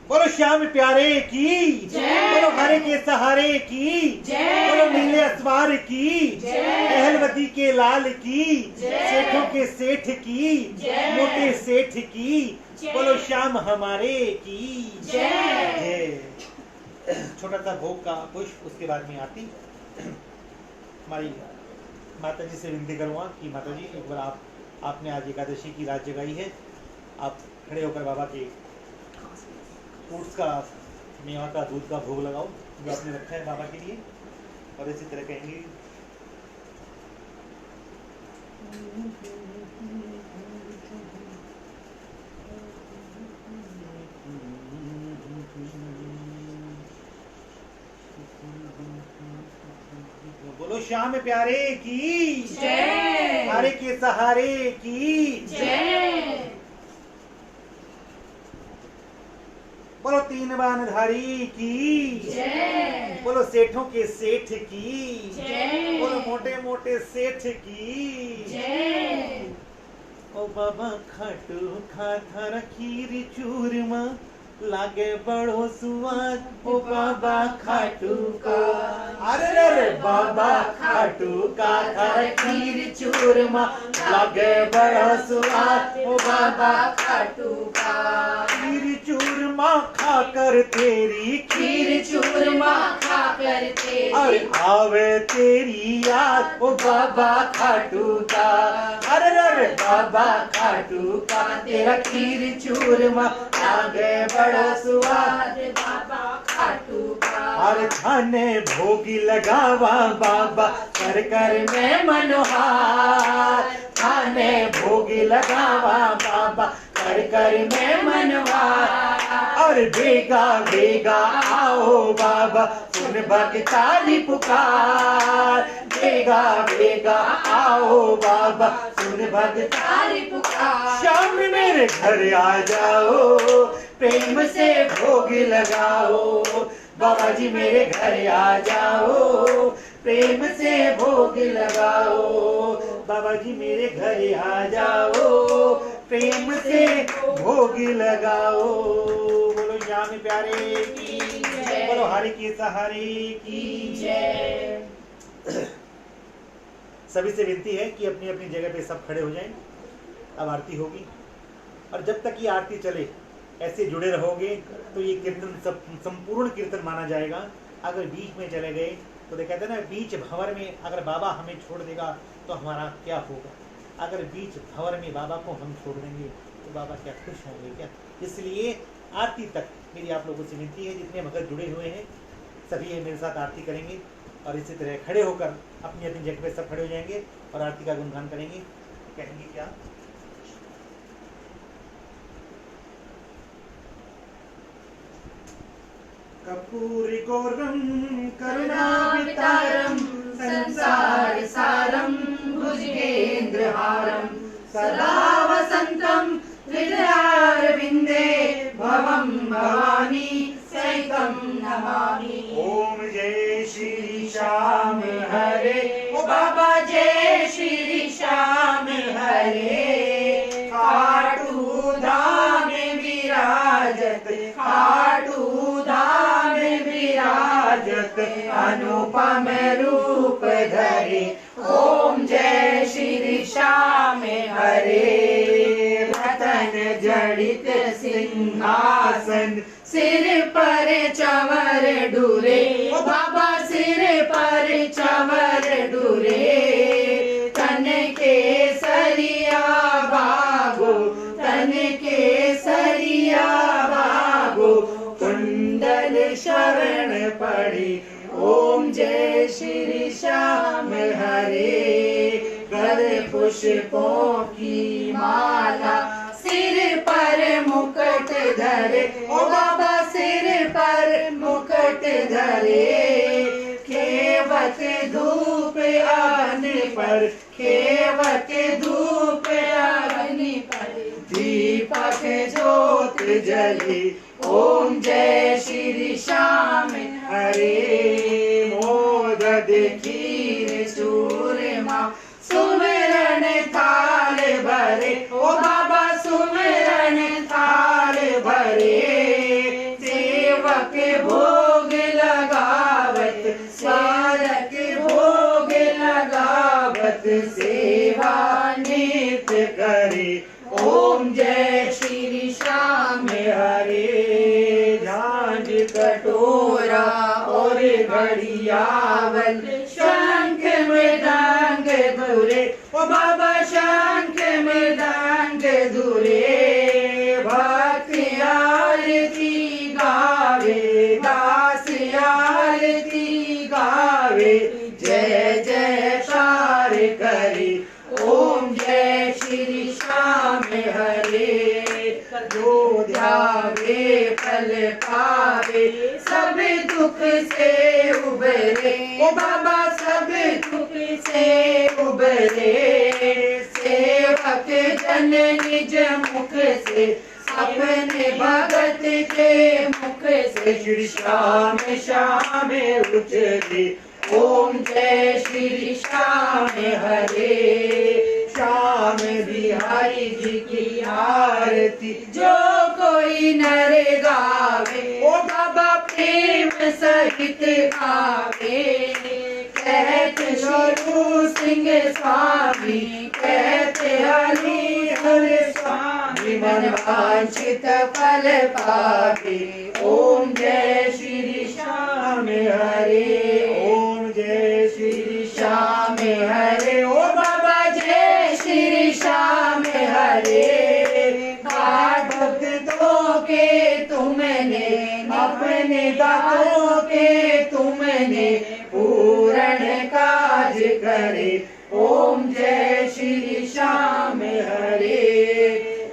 बोलो श्याम प्यारे की जय। बोलो हरे के सहारे की जय। बोलो नीले अस्वार की जय। अहलवती के लाल की जय। सेठों के सेठ की जय। मोटे सेठ की जय। बोलो श्याम हमारे की जय। जय। छोटा सा भोग का पुष्प, उसके बाद में आती। हमारी माता जी से विनती करूंगा कि माता जी एक बार आपने आज एकादशी की रात जगाई है, आप खड़े होकर बाबा के फ्रूट्स का, मेवा का, दूध का भोग लगाओ जो आपने रखा है बाबा के लिए, और इसी तरह कहेंगे बोलो श्याम प्यारे की जय। हरे के सहारे की जय। बोलो तीन बानधारी की जय। बोलो सेठों के सेठ की जय। बोलो मोटे मोटे सेठ की जय। ओ बाबा खाटू खाता खीर चूरमा लागे बड़ो सुआद, ओ बाबा खाटू का। अरे अरे बाबा खाटू का खर खीर चूरमा लागे बड़ो सुआद, ओ बाबा खाटू का। खीर चूरमा खाकर तेरी खीर चूरमा खाकर तेरी अरे आवे तेरी याद, ओ बाबा खाटू का। अरे अरे बाबा खाटू का तेरा खीर चूरमा लागे बड़ा स्वाद, बाबा खाटू का। अरे थाने भोगी लगावा बाबा कर कर में मनोहार, थाने भोगी लगावा बाबा कर कर में मनोहार। और बेगा बेगा आओ बाबा सुन भक्ताली पुकार, बेगा बेगा आओ बाबा सुन भक्ताली पुकार। शाम मेरे घर आ जाओ प्रेम से भोग लगाओ, बाबा जी मेरे घर आ जाओ प्रेम से भोग लगाओ, बाबा जी मेरे घर आ जाओ प्रेम से भोग लगाओ। बोलो श्याम प्यारे की जय। बोलो हरि के सहारे की जय। सभी से विनती है कि अपनी अपनी जगह पे सब खड़े हो जाएं। अब आरती होगी और जब तक ये आरती चले ऐसे जुड़े रहोगे तो ये कीर्तन संपूर्ण कीर्तन माना जाएगा। अगर बीच में चले गए तो कहते हैं ना, बीच भंवर में अगर बाबा हमें छोड़ देगा तो हमारा क्या होगा। अगर बीच भंवर में बाबा को हम छोड़ देंगे तो बाबा क्या खुश होंगे क्या। इसलिए आरती तक मेरी आप लोगों से विनती है, जितने भगत जुड़े हुए हैं सभी मेरे साथ आरती करेंगे और इसी तरह खड़े होकर अपनी अपनी जगह पे सब खड़े हो जाएंगे और आरती का गुणगान करेंगे। कहेंगे क्या, कर्पूरी गौरम करुणावतारम संसार सारम भुजगेन्द्रहारम सदा वसंतम हृदयारविंदे भवम भवानी सहितं नमामि। ओम जय श्री श्याम हरे, ओ बाबा जय श्री श्याम हरे। खाटू धाम विराजत, खाटू धाम विराजत अनुपम रूप धरे। ओम जय श्री श्याम हरे। रतन जड़ित सिंहासन सिर पर चंवर डूरे, ओ बाबा सिर पर चंवर डूरे। तन के सरिया बागो, तन के सरिया बागो कुंडल शरण पड़ी। ओम जय श्री श्याम हरे। गले पुष्पों की माला सिर पर मुकुट धरे, ओ बाबा सिर पर मुकुट धरे। खेवत धूप आने पर, खेवत धूप आने पर दीपक ज्योत जली। ओम जय श्री श्याम हरे। मोदक खीर चूरमा सुमिरन था भक्त सेवा नित्य करे। ओम जय श्री श्याम हरे। झांझ कटोरा और घड़ियावल शंख मृदंग धुरे। ओ बाबा शंख मृदंग धुरे। भक्त आरती गावे दास आरती गावे। जय जयकार करे। ओम जय श्री श्याम हरे। जो ध्यावे फल पावे सब दुख से उबरे। ओ बाबा सब दुख से उबरे। सेवक जन निज मुख से अपने भगत के मुख से श्री श्याम श्याम उचरे। ओम जय श्री श्याम हरे। श्याम बिहारी जी की आरती जो कोई नर गावे। ओ बाबा प्रेम सहित गावे। कहते गुरु सिंह स्वामी कहते हरि हर स्वामी मन वांछित फल पावे। ओम जय श्री श्याम हरे। ओम जय श्री श्याम हरे। ओ बाबा जय श्री श्याम हरे। घाट भक्तों के तुमने अपने दासों के तुमने पूर्ण काज करे। ओम जय श्री श्याम हरे।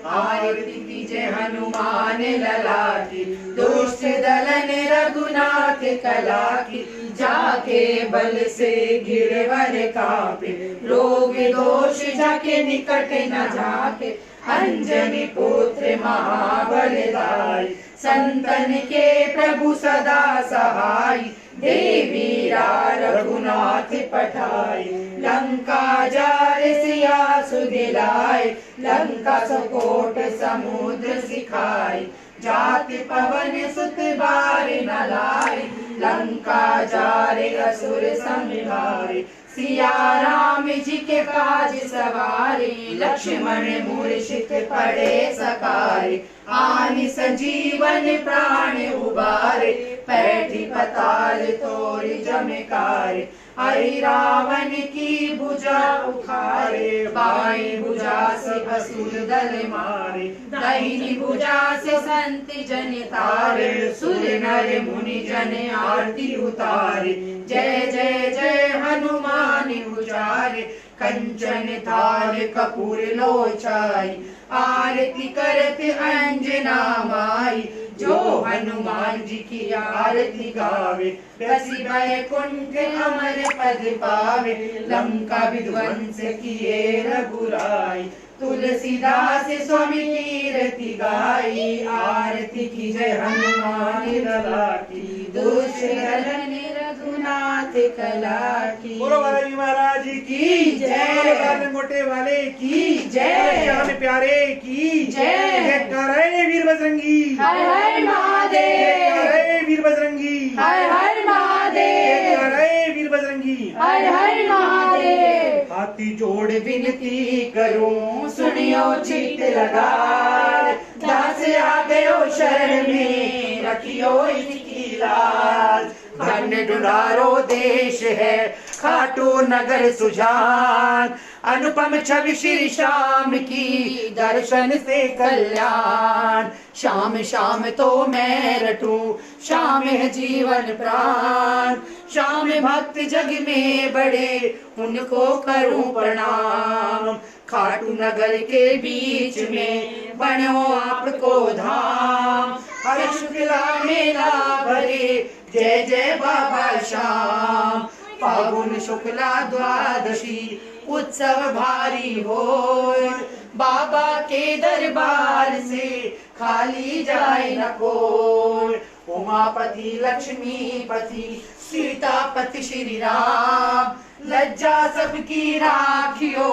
आरती कीजे हनुमान लला की दुष्ट दलन रघुनाथ कला की। जाके बल से गिरवर कापे रोग दोष जाके निकट न जाके। अंजनी पुत्र महाबलदाई संतन के प्रभु सदा सहाय। देवी रघुनाथ पठाई लंका जार सिया सुदिलाए। लंका सकोट समुद्र सिखाई जाति पवन सुत बार न लाए। लंका जारे असुर संहारे सिया राम जी के काज सवारे। लक्ष्मण मूर्छित पड़े सकारे आनि संजीवन प्राण उबारे। पैठी पताल तोड़ जमकारे हरि रावण की भुजा उखारे। बाई भुजा से असुर दल मारे दाहिनी भुजा से संत जन तारे। सुर नर मुनि जन आरती उतारे जय जय जय हनुमान उचारे। कंचन थाल कपूर लोचाई आरती करत अंजना माई। जो हनुमान जी की आरती गावे बसी बैकुंठ अमर पद पावे। लंका विध्वंस किए रघुराई तुलसीदास स्वामी कीर्ति गाई। आरती की जय हनुमान लला की दुष्ट दलन रघुनाथ कला की। बोलो बालाजी महाराज की जय। लंगोटे वाले की जय। श्याम प्यारे की जय। जय वीर बजरंगी। हर हर महादेव। जय वीर बजरंगी। हर हर महादेव। जय वीर बजरंगी। हर हर महादेव। हाथी जोड़ विनती करूं सुनियो चित लगा। दास आ गयो शरण में रखियो इसकी लाज। धन दुलारो देश है खाटू नगर सुजान। अनुपम छवि श्री श्याम की दर्शन से कल्याण। श्याम श्याम तो मैं रटूं श्याम है जीवन प्राण। श्याम भक्त जग में बड़े उनको करूं प्रणाम। खाटू नगर के बीच में बनो आपको धाम। हर शुक्ला मेला भरे जय जय बाबा श्याम। फागुन शुक्ला द्वादशी उत्सव भारी हो। बाबा के दरबार से खाली जाए न कोई। उमापति लक्ष्मीपति सीतापति श्री राम। लज्जा सबकी राखियो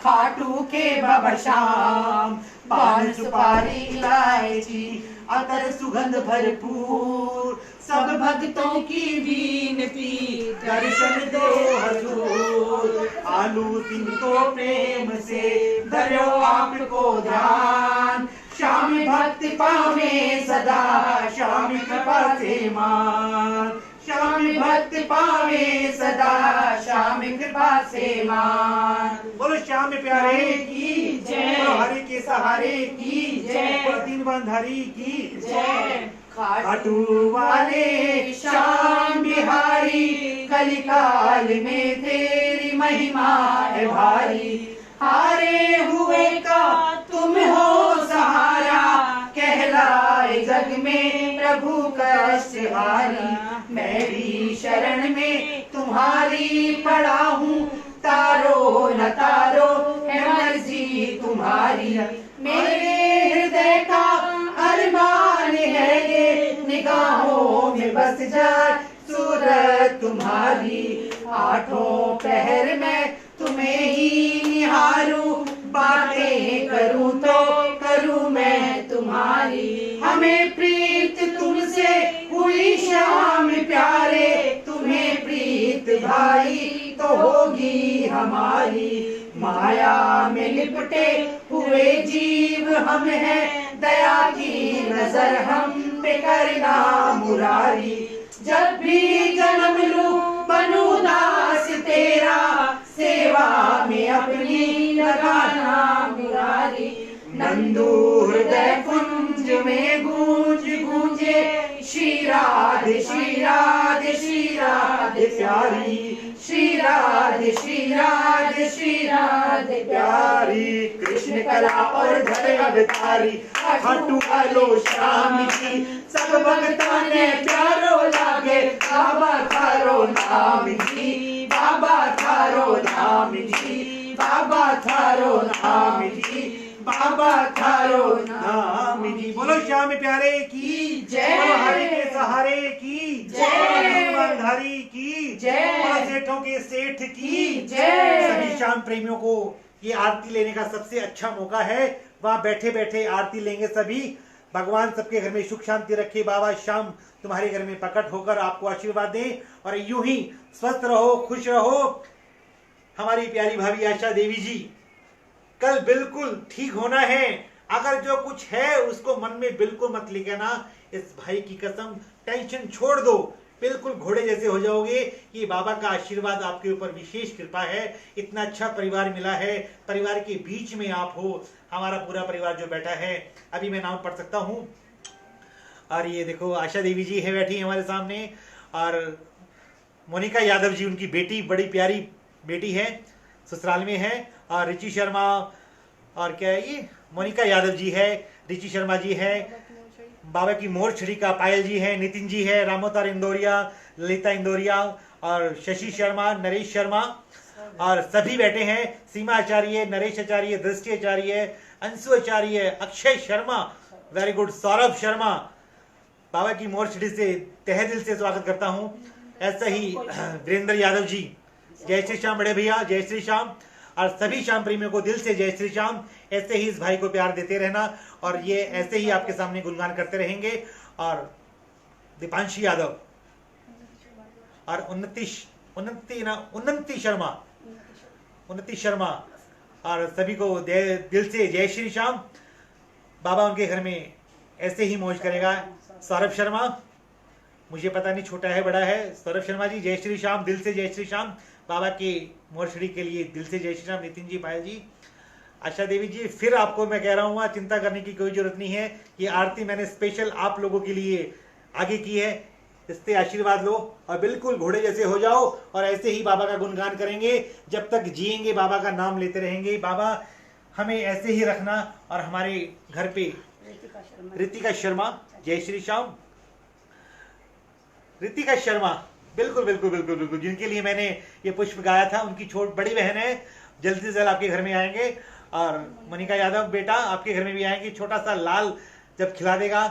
खाटू के बाबा श्याम। पान सुपारी इलायची अतर सुगंध भरपूर। सब भक्तों की विनती दर्शन दो हजूर। आलू लालू सिंह तो प्रेम से धरो आपको ध्यान। श्याम भक्ति पावे सदा श्याम कृपा से मान। श्याम भक्ति पावे सदा श्याम कृपा से मान। बोलो श्याम प्यारे की जय। बोलो हरि के सहारे की जय। बोलो दीन बंधारी की जय। खाटू वाले श्याम बिहारी कलिकाल में तेरी महिमा है भारी। हारे हुए का तुम हो सहारा कहलाए जग में प्रभु कष्टहारी। मैं भी शरण में तुम्हारी पड़ा हूँ तारो न तारो है मर्जी तुम्हारी। मेरे हृदय का अरमान है ये निगाहों में बस जाए सूरत तुम्हारी। आठों पहर में तुम्हें ही निहारूं बातें करूं तो करूं मैं तुम्हारी। हमें प्रीत तुमसे हुई श्याम प्यारे तुम्हें प्रीत भाई तो होगी हमारी। माया में लिपटे हुए जीव हम हैं दया की नजर हम पे करना मुरारी। जब भी जन्म लूं बनूं दास तेरा सेवा में अपनी लगाना मुरारी। नंदू हृदय कुंज में गूंज गूंजे श्री राधे श्री राधे श्री राधे प्यारी। श्री राधे श्री राधे श्री राधे प्यारी। कृष्ण कला और धरे अवतारी खाटू वालो श्याम जी सब भक्तों ने प्यारो लागे बाबा थारो नाम जी। बाबा थारो नाम जी। बाबा थारो नाम जी। बाबा थारो नाम जी। बोलो श्याम प्यारे की जय। बोलो हरि के सहारे की जय। बोलो दीन बंधारी की जय। बोलो सेठों के सेठ की जय। सभी श्याम प्रेमियों को ये आरती लेने का सबसे अच्छा मौका है। वहाँ बैठे बैठे आरती लेंगे सभी। भगवान सबके घर में सुख शांति रखे। बाबा श्याम तुम्हारे घर में प्रकट होकर आपको आशीर्वाद दें और यूं ही स्वस्थ रहो खुश रहो। हमारी प्यारी भाभी आशा देवी जी कल बिल्कुल ठीक होना है। अगर जो कुछ है उसको मन में बिल्कुल मत लेके ना। इस भाई की कसम टेंशन छोड़ दो बिल्कुल घोड़े जैसे हो जाओगे। ये बाबा का आशीर्वाद आपके ऊपर विशेष कृपा है। इतना अच्छा परिवार मिला है। परिवार के बीच में आप हो। हमारा पूरा परिवार जो बैठा है अभी मैं नाम पढ़ सकता हूँ। और ये देखो आशा देवी जी है बैठी हमारे सामने और मोनिका यादव जी उनकी बेटी बड़ी प्यारी बेटी है ससुराल में है। और रिची शर्मा और क्या है ये मोनिका यादव जी है। रिची शर्मा जी है। बाबा की मोर छड़ी का पायल जी है। नितिन जी है। रामोतार इंदौरिया ललिता इंदौरिया और शशि शर्मा नरेश शर्मा और सभी बैठे हैं। सीमा आचार्य नरेश आचार्य दृष्टि आचार्य अंशु आचार्य अक्षय शर्मा वेरी गुड सौरभ शर्मा। बाबा की मोर छड़ी से तहे दिल से स्वागत करता हूँ। ऐसा ही वीरेंद्र यादव जी जय श्री श्याम बड़े भैया जय श्री श्याम और सभी श्याम प्रेमियों को दिल से जय श्री श्याम। ऐसे ही इस भाई को प्यार देते रहना और ये ऐसे ही आपके सामने गुणगान करते रहेंगे। और दीपांशी यादव और उन्नति शर्मा और सभी को दिल से जय श्री श्याम। बाबा उनके घर में ऐसे ही मौज करेगा। सौरभ शर्मा मुझे पता नहीं छोटा है बड़ा है। सौरभ शर्मा जी जय श्री श्याम दिल से जय श्री श्याम। बाबा के मोरछड़ी के लिए दिल से जय श्री राम। नितिन जी पायल जी आशा देवी जी फिर आपको मैं कह रहा हूँ चिंता करने की कोई जरूरत नहीं है। ये आरती मैंने स्पेशल आप लोगों के लिए आगे की है। इससे आशीर्वाद लो और बिल्कुल घोड़े जैसे हो जाओ और ऐसे ही बाबा का गुणगान करेंगे जब तक जिएंगे। बाबा का नाम लेते रहेंगे। बाबा हमें ऐसे ही रखना। और हमारे घर पे रितिका शर्मा जय श्री श्याम। रितिका शर्मा बिल्कुल बिल्कुल बिल्कुल बिल्कुल जिनके लिए मैंने ये पुष्प गाया था उनकी बड़ी बहन है। जल्दी से जल्द आपके घर में आएंगे। और मोनिका यादव बेटा आपके घर में भी आएंगे। छोटा सा लाल जब खिला देगा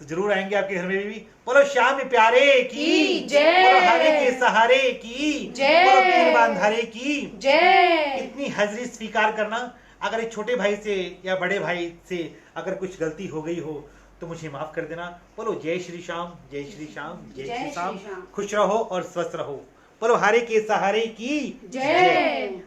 तो जरूर आएंगे आपके घर में भी। बोलो श्याम प्यारे की जय। बोलो हरे के सहारे की जय। बोलो पीर बांधारे की जय। इतनी हाजिरी स्वीकार करना। अगर एक छोटे भाई से या बड़े भाई से अगर कुछ गलती हो गई हो तो मुझे माफ कर देना। बोलो जय श्री श्याम जय श्री श्याम जय श्री श्याम। खुश रहो और स्वस्थ रहो। बोलो हरे के सहारे की जय।